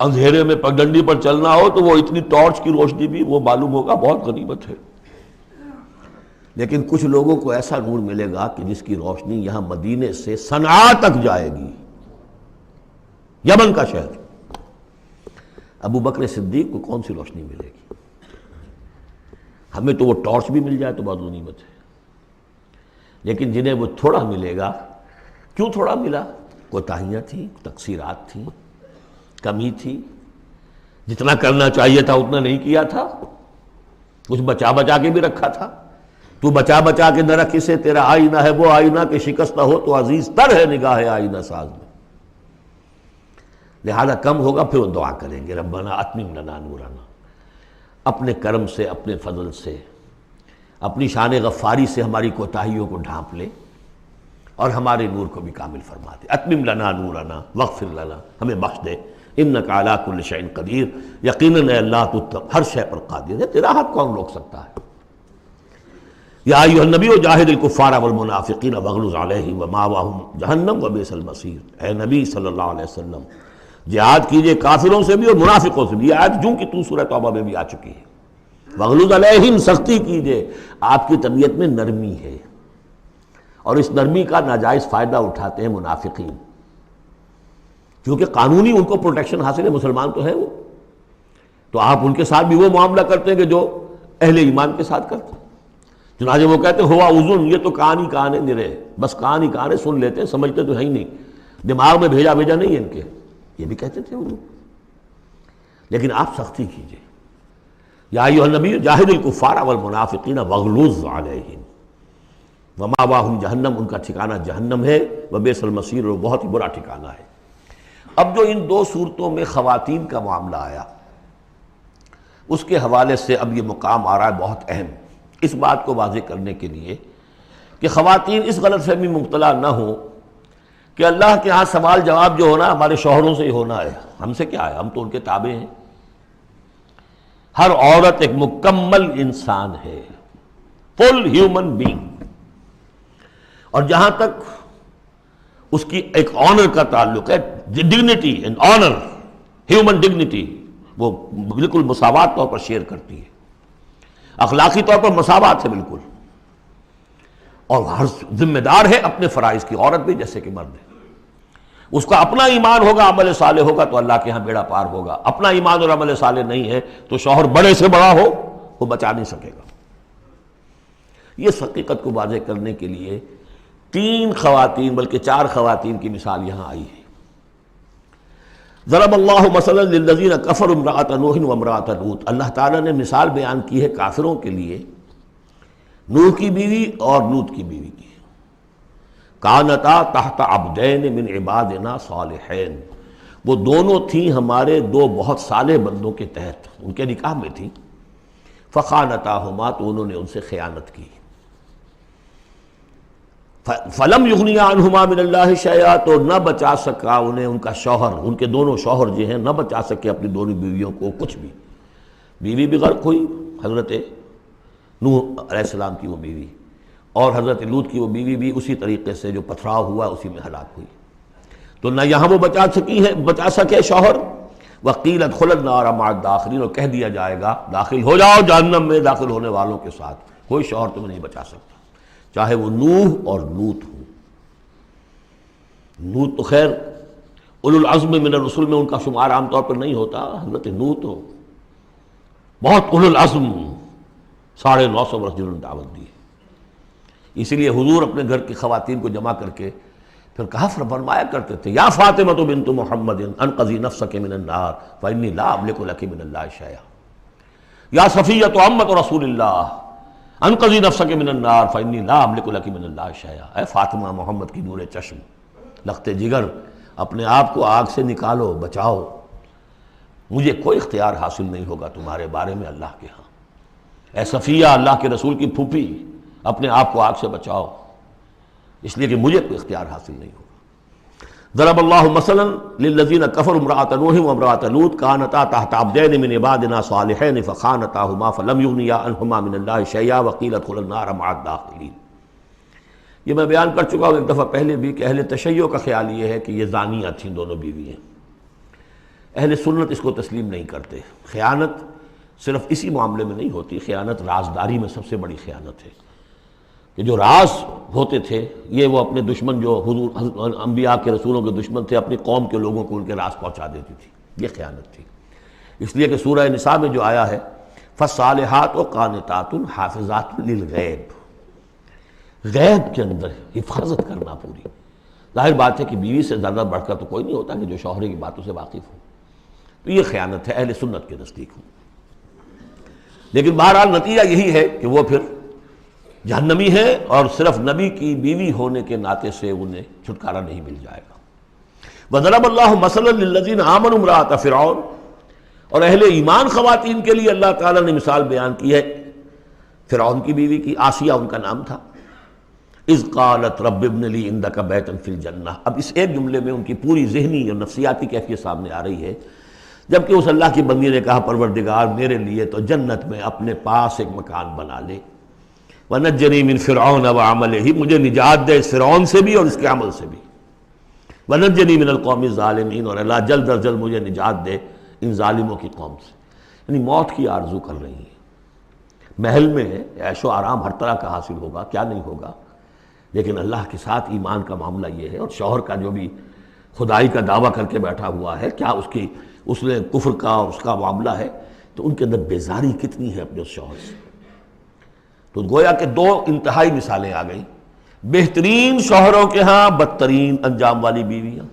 S2: اندھیرے میں پگڈنڈی پر چلنا ہو تو وہ اتنی ٹارچ کی روشنی بھی وہ معلوم ہوگا بہت غنیمت ہے۔ لیکن کچھ لوگوں کو ایسا نور ملے گا کہ جس کی روشنی یہاں مدینے سے صنعاء تک جائے گی، یمن کا شہر۔ ابو بکر صدیق کو کون سی روشنی ملے گی؟ ہمیں تو وہ ٹارچ بھی مل جائے تو بہت غنیمت ہے، لیکن جنہیں وہ تھوڑا ملے گا، کیوں تھوڑا ملا؟ کوتاہیاں تھیں، تقصیرات تھیں، کمی تھی، جتنا کرنا چاہیے تھا اتنا نہیں کیا تھا، کچھ بچا بچا کے بھی رکھا تھا۔ تو بچا بچا کے نہ رکھ اسے، تیرا آئینہ ہے وہ آئینہ کہ شکستہ ہو تو عزیز تر ہے نگاہ آئینہ ساز میں۔ لہذا کم ہوگا، پھر وہ دعا کریں گے ربنا اتمم لنا نورنا، اپنے کرم سے، اپنے فضل سے، اپنی شان غفاری سے ہماری کوتاہیوں کو ڈھانپ لے اور ہمارے نور کو بھی کامل فرما دے۔ اتمم لنا نورنا واغفر لنا، ہمیں بخش دے، انک علی کل شیء قدیر، یقیناً اے اللہ تو ہر شے پر قادر ہے، تیرا ہاتھ کون روک سکتا ہے۔ یا ایھا النبی جاہد الکفار والمنافقین واغلظ علیہم ومأواہم جہنم وبئس المصیر۔ اے نبی صلی اللہ علیہ وسلم، جہاد کیجئے کافروں سے بھی اور منافقوں سے بھی۔ یہ آیت جو کہ تو سورہ توبہ میں بھی آ چکی ہے۔ واغلظ علیہم، سختی کیجئے۔ آپ کی طبیعت میں نرمی ہے، اور اس نرمی کا ناجائز فائدہ اٹھاتے ہیں منافقین، کیونکہ قانونی ان کو پروٹیکشن حاصل ہے، مسلمان تو ہے وہ، تو آپ ان کے ساتھ بھی وہ معاملہ کرتے ہیں کہ جو اہل ایمان کے ساتھ کرتے ہیں۔ چنانچہ وہ کہتے ہیں ہوا اذن، یہ تو کان ہی کان ہے نرے، بس کان ہی کان ہے، سن لیتے ہیں، سمجھتے تو ہے ہی نہیں، دماغ میں بھیجا نہیں ہے ان کے، یہ بھی کہتے تھے وہ۔ لیکن آپ سختی کیجئے۔ یا ایھا النبی جاہد الکفار والمنافقین واغلظ علیہم، ومأواہم جہنم، ان کا ٹھکانہ جہنم ہے، وبئس المصیر، اور بہت ہی برا ٹھکانہ ہے۔ اب جو ان دو صورتوں میں خواتین کا معاملہ آیا، اس کے حوالے سے اب یہ مقام آ رہا ہے بہت اہم، اس بات کو واضح کرنے کے لیے کہ خواتین اس غلط فہمی میں مبتلا نہ ہوں کہ اللہ کے ہاں سوال جواب جو ہونا ہمارے شوہروں سے ہی ہونا ہے، ہم سے کیا ہے، ہم تو ان کے تابع ہیں۔ ہر عورت ایک مکمل انسان ہے، فل ہیومن بینگ، اور جہاں تک اس کی ایک آنر کا تعلق ہے، dignity and honour, human dignity, وہ بالکل مساوات طور پر شیئر کرتی ہے، اخلاقی طور پر مساوات ہے بالکل، اور ہر ذمہ دار ہے اپنے فرائض کی، عورت بھی جیسے کہ مرد ہے۔ اس کا اپنا ایمان ہوگا، عمل صالح ہوگا تو اللہ کے ہاں بیڑا پار ہوگا، اپنا ایمان اور عمل صالح نہیں ہے تو شوہر بڑے سے بڑا ہو وہ بچا نہیں سکے گا۔ یہ حقیقت کو واضح کرنے کے لیے 3 خواتین بلکہ 4 خواتین کی مثال یہاں آئی ہے۔ ضرب اللہ مثلا للذین کفروا امرأۃ نوح وامرأۃ لوط، اللہ تعالیٰ نے مثال بیان کی ہے کافروں کے لیے نوح کی بیوی اور لوط کی بیوی کی۔ کانتا تحت عبدین من عبادنا صالحین، وہ دونوں تھیں ہمارے 2 بہت صالح بندوں کے تحت، ان کے نکاح میں تھیں، فخانتاہما، تو انہوں نے ان سے خیانت کی، فلم یغنیا عنہما من اللہ شیئا، تو نہ بچا سکا انہیں ان کا شوہر، ان کے دونوں شوہر جو ہیں نہ بچا سکے اپنی دونوں بیویوں کو کچھ بھی۔ بیوی بھی غرق ہوئی، حضرت نوح علیہ السلام کی وہ بیوی، اور حضرت لوط کی وہ بیوی بھی اسی طریقے سے جو پتھراؤ ہوا اسی میں ہلاک ہوئی۔ تو نہ یہاں وہ بچا سکے شوہر، وقیل ادخلوا النار مع الداخلین، اور کہہ دیا جائے گا داخل ہو جاؤ جہنم میں داخل ہونے والوں کے ساتھ، کوئی شوہر تمہیں نہیں بچا سکتا، چاہے وہ نوح اور لوط ہوں۔ لوط تو خیر اولو العزم من الرسل میں ان کا شمار عام طور پر نہیں ہوتا، حضرت نوح تو بہت اولو العزم، 950 برس جنہوں نے دعوت دی ہے۔ اسی لیے حضور اپنے گھر کی خواتین کو جمع کر کے پھر کہا فرمایا کرتے تھے، یا فاطمہ بنت محمد انقذی نفسک من النار فانی لا املک لک من اللہ شیئا، یا صفیہ عمۃ رسول اللہ انقذی نفسک من النار فانی لا املک لک من اللہ شیئا، اے فاطمہ محمد کی نور چشم، لخت جگر، اپنے آپ کو آگ سے نکالو، بچاؤ، مجھے کوئی اختیار حاصل نہیں ہوگا تمہارے بارے میں اللہ کے ہاں، اے صفیہ اللہ کے رسول کی پھوپھی، اپنے آپ کو آگ سے بچاؤ، اس لیے کہ مجھے کوئی اختیار حاصل نہیں ہوگا۔ ضرب اللہ مثلا للذین کفروا امرأۃ نوح وامرأۃ لوط کانتا تحت عبدین من عبادنا صالحین فخانتاہما فلم یغنیا عنہما من اللہ شیئا وقیل ادخلوا النار مع الداخلین۔ یہ میں بیان کر چکا ہوں ایک دفعہ پہلے بھی کہ اہل تشیع کا خیال یہ ہے کہ یہ زانیہ تھیں دونوں بیوییں، اہل سنت اس کو تسلیم نہیں کرتے۔ خیانت صرف اسی معاملے میں نہیں ہوتی، خیانت رازداری میں سب سے بڑی خیانت ہے، کہ جو راز ہوتے تھے یہ وہ اپنے دشمن، جو حضور انبیاء کے رسولوں کے دشمن تھے، اپنی قوم کے لوگوں کو ان کے راز پہنچا دیتی تھی، یہ خیانت تھی۔ اس لیے کہ سورہ نساء میں جو آیا ہے فالصالحات قانتات حافظات للغیب، غیب کے اندر حفاظت کرنا پوری، ظاہر بات ہے کہ بیوی سے زیادہ بڑھ کر تو کوئی نہیں ہوتا کہ جو شوہر کی باتوں سے واقف ہو، تو یہ خیانت ہے اہل سنت کے نزدیک ہو۔ لیکن بہرحال نتیجہ یہی ہے کہ وہ پھر جہنمی ہے، اور صرف نبی کی بیوی ہونے کے ناطے سے انہیں چھٹکارا نہیں مل جائے گا۔ وضرب اللہ مثلا للذین آمنوا امرأۃ فرعون، اور اہل ایمان خواتین کے لیے اللہ تعالیٰ نے مثال بیان کی ہے فرعون کی بیوی کی، آسیہ ان کا نام تھا۔ اذ قالت رب ابن لی عندک بیتا فی الجنہ، اب اس ایک جملے میں ان کی پوری ذہنی اور نفسیاتی کیفیت سامنے آ رہی ہے، جبکہ اس اللہ کی بندی نے کہا پروردگار میرے لیے تو جنت میں اپنے پاس ایک مکان بنا لے، وَنَجَّنِي مِن فِرْعَوْنَ وَعَمَلِهِ، مجھے نجات دے اس فرعون سے بھی اور اس کے عمل سے بھی، وَنَجَّنِي مِنَ الْقَوْمِ الظَّالِمِينَ، اور اللہ جلد از جلد مجھے نجات دے ان ظالموں کی قوم سے۔ یعنی موت کی آرزو کر رہی ہیں، محل میں عیش و آرام ہر طرح کا حاصل ہوگا، کیا نہیں ہوگا، لیکن اللہ کے ساتھ ایمان کا معاملہ یہ ہے، اور شوہر کا جو بھی خدائی کا دعویٰ کر کے بیٹھا ہوا ہے، کیا اس نے کفر کا اس کا معاملہ ہے، تو ان کے اندر بیزاری کتنی ہے اپنے اس شوہر سے۔ تو گویا کہ 2 انتہائی مثالیں آ گئیں، بہترین شوہروں کے ہاں بدترین انجام والی بیویاں،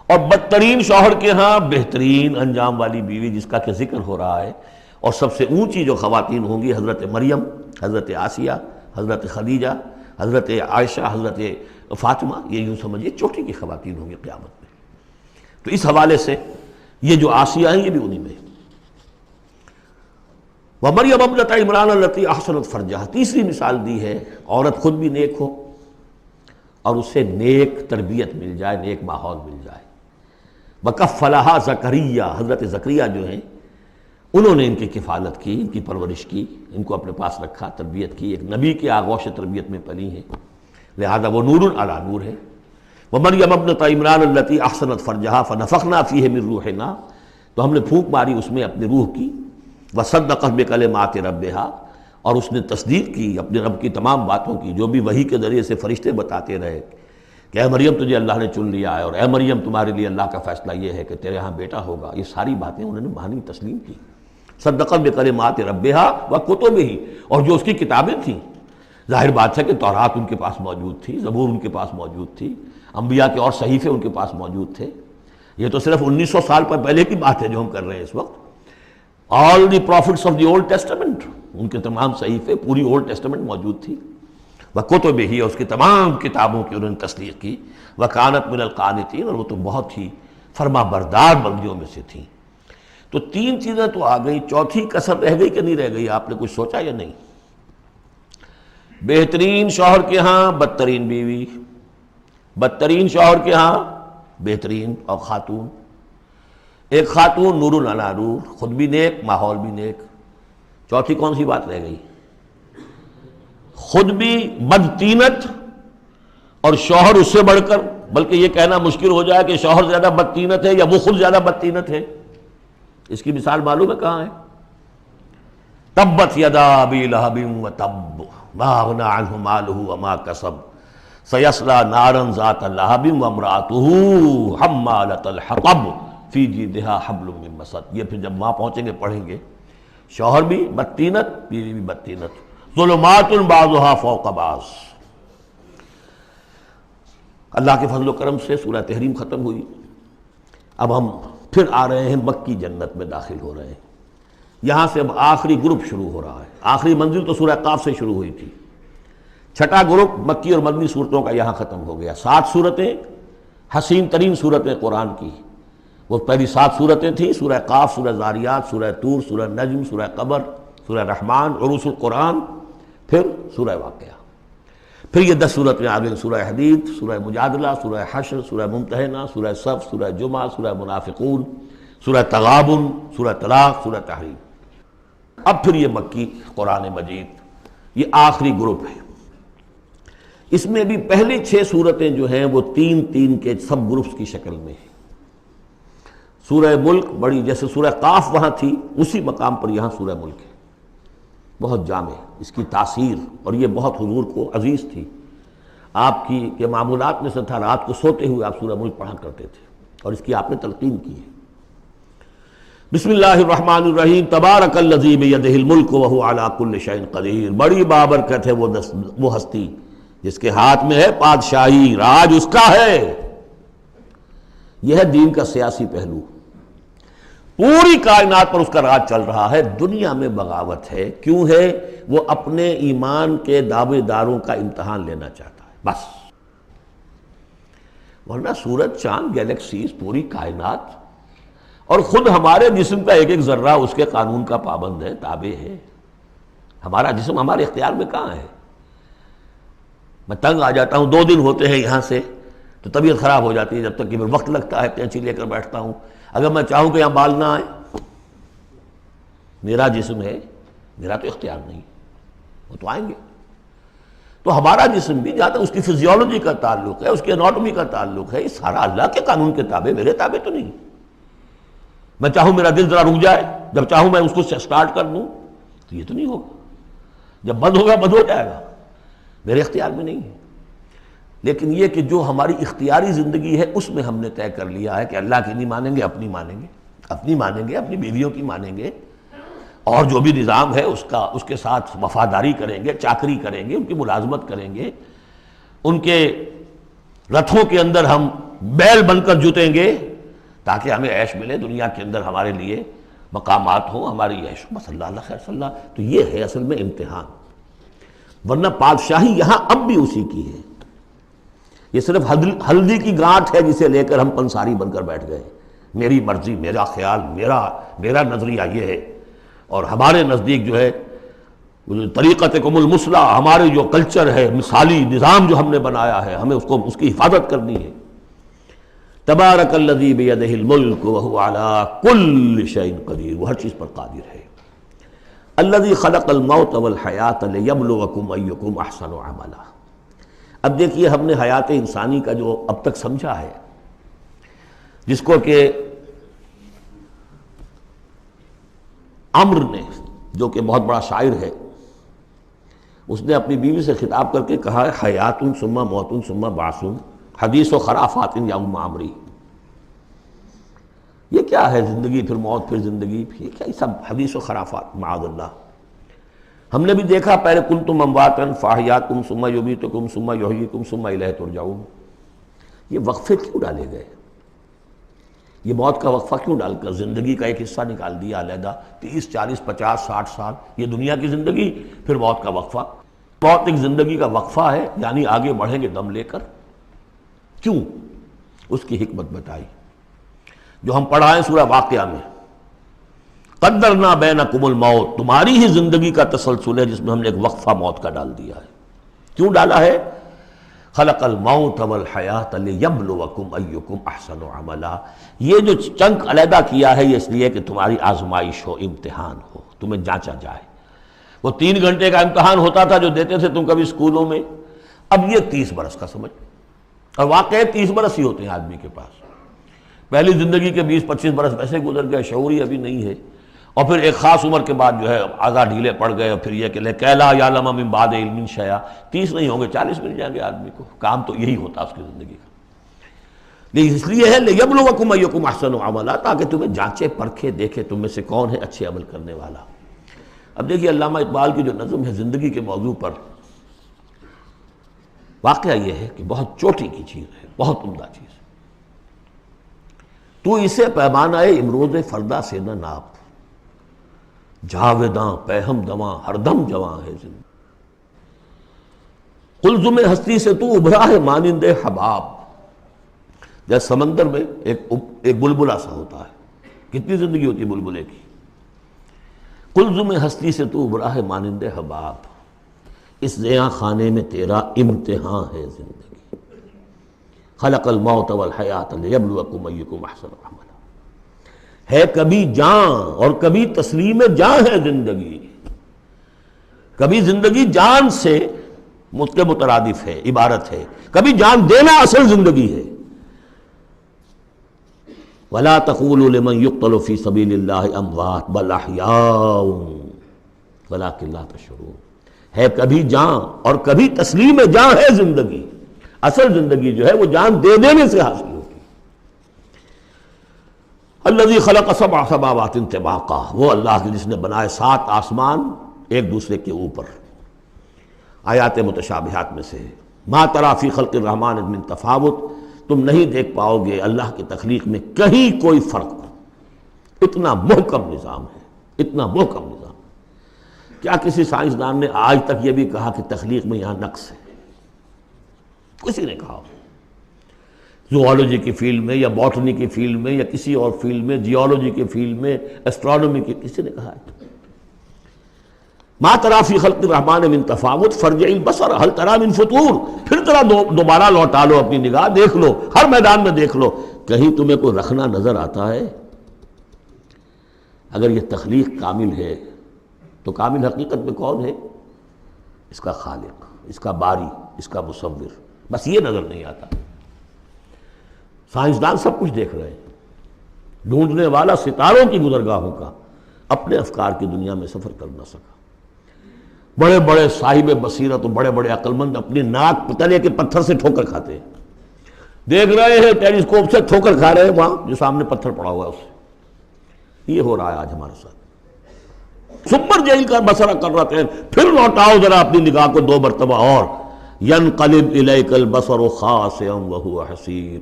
S2: اور بدترین شوہر کے ہاں بہترین انجام والی بیوی جس کا کہ ذکر ہو رہا ہے۔ اور سب سے اونچی جو خواتین ہوں گی حضرت مریم، حضرت آسیہ، حضرت خدیجہ، حضرت عائشہ، حضرت فاطمہ، یہ یوں سمجھیے چوٹی کی خواتین ہوں گی قیامت میں۔ تو اس حوالے سے یہ جو آسیہ ہیں یہ بھی انہی میں۔ وَمَرْيَمَ ابْنَتَ عِمْرَانَ الَّتِي أَحْصَنَتْ فَرْجَهَا، تیسری مثال دی ہے، عورت خود بھی نیک ہو اور اسے نیک تربیت مل جائے، نیک ماحول مل جائے۔ وَكَفَّلَهَا زَكَرِيَّا، حضرت زکریا جو ہیں انہوں نے ان کی کفالت کی، ان کی پرورش کی، ان کو اپنے پاس رکھا، تربیت کی، ایک نبی کے آغوش تربیت میں پلی ہیں، لہذا وہ نور علی نور ہے۔ وَمَرْيَمَ ابْنَتَ عِمْرَانَ الَّتِي أَحْصَنَتْ فَرْجَهَا فَنَفَخْنَا فِيهِ مِن رُوحِنَا، تو ہم نے پھونک ماری اس میں اپنے روح کی۔ وَصَدَّقَتْ بِكَلِمَاتِ رَبِّهَا، اور اس نے تصدیق کی اپنے رب کی تمام باتوں کی، جو بھی وحی کے ذریعے سے فرشتے بتاتے رہے کہ اے مریم تجھے اللہ نے چن لیا ہے، اور اے مریم تمہارے لیے اللہ کا فیصلہ یہ ہے کہ تیرے ہاں بیٹا ہوگا، یہ ساری باتیں انہوں نے مانی تسلیم کی۔ صدقت بکلمات ربہا وکتبہ، اور جو اس کی کتابیں تھیں، ظاہر بات ہے کہ تورات ان کے پاس موجود تھی، زبور ان کے پاس موجود تھی، انبیاء کے اور صحیفے ان کے پاس موجود تھے۔ یہ تو صرف 1900 سال پہلے کی بات ہے جو ہم کر رہے ہیں اس وقت۔ All the prophets of the old testament, ان کے تمام صحیفے، پوری اولڈ ٹیسٹمنٹ موجود تھی۔ وکتبہ، اور اس کی تمام کتابوں کی انہوں نے تصدیق کی۔ وکانت من القانتین، اور وہ تو بہت ہی فرما بردار بندیوں میں سے تھیں۔ تو تین چیزیں تو آ گئی، چوتھی کسر رہ گئی کہ نہیں رہ گئی؟ آپ نے کچھ سوچا یا نہیں؟ بہترین شوہر کے ہاں بدترین بیوی، بدترین شوہر کے ہاں بہترین اور خاتون، ایک خاتون نور علی نور، خود بھی نیک، ماحول بھی نیک۔ چوتھی کون سی بات رہ گئی؟ خود بھی بدتینت اور شوہر اس سے بڑھ کر، بلکہ یہ کہنا مشکل ہو جائے کہ شوہر زیادہ بدتینت ہے یا وہ خود زیادہ بدتینت ہے۔ اس کی مثال معلوم ہے کہاں ہے؟ تبت یدا ابی لہب وتب ما اغنی عنہ مالہ وما کسب سیصلی نارا ذات لہب وامرأتہ حمالۃ الحطب فی جیدہا حبل من مسد۔ یہ پھر جب وہاں پہنچیں گے پڑھیں گے، شوہر بھی بدتینت، بیوی بھی بدتینت، ظلمات بعضها فوق بعض۔ اللہ کے فضل و کرم سے سورہ تحریم ختم ہوئی، اب ہم پھر آ رہے ہیں مکی جنت میں داخل ہو رہے ہیں۔ یہاں سے اب آخری گروپ شروع ہو رہا ہے، آخری منزل تو سورہ قاف سے شروع ہوئی تھی، چھٹا گروپ مکی اور مدنی صورتوں کا یہاں ختم ہو گیا۔ 7 صورتیں، حسین ترین صورتیں قرآن کی، وہ پہلی 7 صورتیں تھیں، سورہ قاف، سورہ ذاریات، سورہ طور، سورہ نجم، سورہ قمر، سورہ رحمان، عروس القرآن، پھر سورہ واقعہ، پھر یہ 10 صورتیں آ گئیں، سورہ حدید، سورہ مجادلہ، سورہ حشر، سورہ ممتحنہ، سورہ صف، سورہ جمعہ، سورہ منافقون، سورہ تغابن، سورہ طلاق، سورہ تحریم۔ اب پھر یہ مکی قرآن مجید، یہ آخری گروپ ہے۔ اس میں بھی پہلی 6 صورتیں جو ہیں وہ 3 کے سب گروپس کی شکل میں ہیں۔ سورہ ملک بڑی، جیسے سورہ قاف وہاں تھی اسی مقام پر یہاں سورہ ملک ہے، بہت جامع، اس کی تاثیر، اور یہ بہت حضور کو عزیز تھی۔ آپ کی کے معمولات میں سے تھا، رات کو سوتے ہوئے آپ سورہ ملک پڑھا کرتے تھے، اور اس کی آپ نے تلقین کی ہے۔ بسم اللہ الرحمن الرحیم، تبارک الذی بیدہ الملک وہو علی کل شیء قدیر، بڑی بابرکت ہے وہ ہستی جس کے ہاتھ میں ہے بادشاہی، راج اس کا ہے۔ یہ ہے دین کا سیاسی پہلو، پوری کائنات پر اس کا راج چل رہا ہے۔ دنیا میں بغاوت ہے، کیوں ہے؟ وہ اپنے ایمان کے دعوے داروں کا امتحان لینا چاہتا ہے بس، ورنہ سورج، چاند، گیلیکسیز، پوری کائنات اور خود ہمارے جسم کا ایک ذرہ اس کے قانون کا پابند ہے، تابع ہے۔ ہمارا جسم ہمارے اختیار میں کہاں ہے؟ میں تنگ آ جاتا ہوں، 2 دن ہوتے ہیں یہاں سے تو طبیعت خراب ہو جاتی ہے، جب تک کہ پھر وقت لگتا ہے، قینچی لے کر بیٹھتا ہوں۔ اگر میں چاہوں کہ یہاں بال نہ آئے، میرا جسم ہے، میرا تو اختیار نہیں، وہ تو آئیں گے۔ تو ہمارا جسم بھی جہاں تک اس کی فزیولوجی کا تعلق ہے، اس کی اناٹومی کا تعلق ہے، یہ سارا اللہ کے قانون کے تابع، میرے تابع تو نہیں۔ میں چاہوں میرا دل ذرا رک جائے، جب چاہوں میں اس کو سٹارٹ کر دوں تو یہ تو نہیں ہوگا، جب بند ہوگا بند ہو جائے گا، میرے اختیار میں نہیں ہے۔ لیکن یہ کہ جو ہماری اختیاری زندگی ہے اس میں ہم نے طے کر لیا ہے کہ اللہ کی نہیں مانیں گے، اپنی مانیں گے، اپنی مانیں گے، اپنی بیویوں کی مانیں گے، اور جو بھی نظام ہے اس کے ساتھ وفاداری کریں گے، چاکری کریں گے، ان کی ملازمت کریں گے، ان کے رتھوں کے اندر ہم بیل بن کر جوتیں گے تاکہ ہمیں عیش ملے، دنیا کے اندر ہمارے لیے مقامات ہوں، ہماری عیش، بس اللہ خیر صلی اللہ۔ تو یہ ہے اصل میں امتحان۔ ورنہ بادشاہی یہاں اب بھی اسی کی ہے. یہ صرف ہلدی کی گانٹھ ہے جسے لے کر ہم پنساری بن کر بیٹھ گئے. میری مرضی، میرا خیال، میرا نظریہ یہ ہے، اور ہمارے نزدیک جو ہے طریقتکم المثلی، ہمارے جو کلچر ہے، مثالی نظام جو ہم نے بنایا ہے، ہمیں اس کی حفاظت کرنی ہے. تبارک الذی بیدہ الملک وہو علی کل شیء قدیر، وہ ہر چیز پر قادر ہے. الذی خلق الموت والحیاۃ لیبلوکم ایکم احسن عملا. اب دیکھیے ہم نے حیات انسانی کا جو اب تک سمجھا ہے، جس کو کہ عمرو نے، جو کہ بہت بڑا شاعر ہے، اس نے اپنی بیوی سے خطاب کر کے کہا ہے حیات ثم موت ثم بعث حدیث و خرافات یا ام عمری. یہ کیا ہے زندگی پھر موت پھر زندگی، یہ کیا سب حدیث و خرافات معاذ اللہ. ہم نے بھی دیکھا پہلے کنتم امواتا فاحیاکم ثم یمیتکم ثم یحییکم ثم الیہ ترجعون. یہ وقفے کیوں ڈالے گئے؟ یہ موت کا وقفہ کیوں ڈال کر زندگی کا ایک حصہ نکال دیا علیحدہ؟ 30 40 50 60 سال یہ دنیا کی زندگی، پھر موت کا وقفہ. موت ایک زندگی کا وقفہ ہے، یعنی آگے بڑھیں گے دم لے کر. کیوں؟ اس کی حکمت بتائی جو ہم پڑھائیں سورہ واقعہ میں. قدرنا بینکم الموت، تمہاری ہی زندگی کا تسلسل ہے جس میں ہم نے ایک وقفہ موت کا ڈال دیا ہے. کیوں ڈالا ہے؟ خلق الموت والحیات لیبلوکم ایکم احسن عملا. یہ جو چنک علیحدہ کیا ہے یہ اس لیے کہ تمہاری آزمائش ہو، امتحان ہو، تمہیں جانچا جائے. وہ 3 گھنٹے کا امتحان ہوتا تھا جو دیتے تھے تم کبھی اسکولوں میں، اب یہ 30 برس کا سمجھ. اور واقعی 30 برس ہی ہوتے ہیں آدمی کے پاس. پہلی زندگی کے 20-25 برس ویسے گزر گئے، شعوری ابھی نہیں ہے، اور پھر ایک خاص عمر کے بعد جو ہے اعضاء ڈھیلے پڑ گئے، اور پھر یہ کہ لا یعلم من بعد علم شیئا. 30 نہیں ہوں گے 40 مل جائیں گے آدمی کو. کام تو یہی ہوتا اس کی زندگی کا. لیکن اس لیے ہے لیبلوکم ایکم احسن عملا، تاکہ تمہیں جانچے پرکھے دیکھے تم میں سے کون ہے اچھے عمل کرنے والا. اب دیکھیے علامہ اقبال کی جو نظم ہے زندگی کے موضوع پر، واقعہ یہ ہے کہ بہت چوٹی کی چیز ہے، بہت عمدہ چیز. تو اسے پیمانہ امروز فردا سے نہ ناپ، جاویداں پہم دواں ہر دم جواں ہے زندگی. قلزم ہستی سے تو ابھرا ہے مانند حباب. جیسے سمندر میں ایک بلبلا سا ہوتا ہے، کتنی زندگی ہوتی ہے بلبلے کی. قلزم ہستی سے تو ابھرا ہے مانند حباب، اس زیاں خانے میں تیرا امتحان ہے زندگی. خلق الموت والحیات لیبلوکم ایکم احسن عملا. ہے کبھی جاں اور کبھی تسلیم جاں ہے زندگی. کبھی زندگی جان سے مترادف ہے، عبارت ہے، کبھی جان دینا اصل زندگی ہے. وَلَا تَقُولُوا لِمَنْ يُقْتَلُ فِي سَبِيلِ اللَّهِ أَمْوَاتٌ بَلْ أَحْيَاءٌ وَلَٰكِن لَا تَشْعُرُونَ. ہے کبھی جان اور کبھی تسلیم جان ہے زندگی. اصل زندگی جو ہے وہ جان دے دینے سے حاصل ہوتی. الذی خلق 7 سماوات طباقا، وہ اللہ جس نے بنائے 7 آسمان ایک دوسرے کے اوپر. آیات متشابہات میں سے ہے. ما تری فی خلق الرحمن من تفاوت، تم نہیں دیکھ پاؤ گے اللہ کی تخلیق میں کہیں کوئی فرق. اتنا محکم نظام ہے، اتنا محکم نظام. کیا کسی سائنسدان نے آج تک یہ بھی کہا کہ تخلیق میں یہاں نقص ہے؟ کسی نے کہا؟ زوالوجی کی فیلڈ میں یا باٹنی کی فیلڈ میں یا کسی اور فیلڈ میں، جیولوجی کی فیلڈ میں، ایسٹرونومی کی، کسی نے کہا ہے؟ ما تری فی خلق الرحمن من تفاوت فارجع البصر هل تری من فطور. پھر ذرا دوبارہ لوٹا لو اپنی نگاہ، دیکھ لو، ہر میدان میں دیکھ لو، کہیں تمہیں کوئی رکھنا نظر آتا ہے؟ اگر یہ تخلیق کامل ہے تو کامل حقیقت میں کون ہے؟ اس کا خالق، اس کا باری، اس کا مصور. بس یہ نظر نہیں آتا. سائنسدان سب کچھ دیکھ رہے ہیں، ڈھونڈنے والا ستاروں کی گزرگاہوں کا اپنے افکار کی دنیا میں سفر کر نہ سکا. بڑے بڑے صاحب بصیرت اور بڑے بڑے عقل مند اپنی ناک تلے کے پتھر سے ٹھوکر کھاتے ہیں. دیکھ رہے ہیں ٹیلیسکوپ سے ٹھوکر کھا رہے ہیں وہاں جو سامنے پتھر پڑا ہوا ہے اس سے. یہ ہو رہا ہے آج ہمارے ساتھ. سپر جیل کا بسرا کر رہے ہیں، پھر لوٹاؤ ذرا اپنی نگاہ کو 2 مرتبہ اور. ینقلب الیک البصر خاسئا وہو حسیر.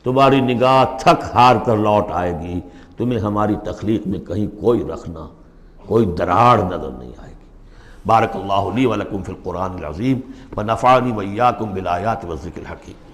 S2: تمہاری نگاہ تھک ہار کر لوٹ آئے گی، تمہیں ہماری تخلیق میں کہیں کوئی رکھنا، کوئی دراڑ نظر نہیں آئے گی. بارک اللہ لی ولکم فی القرآن العظیم ونفعنی وإیاکم بالآیات والذکر الحکیم۔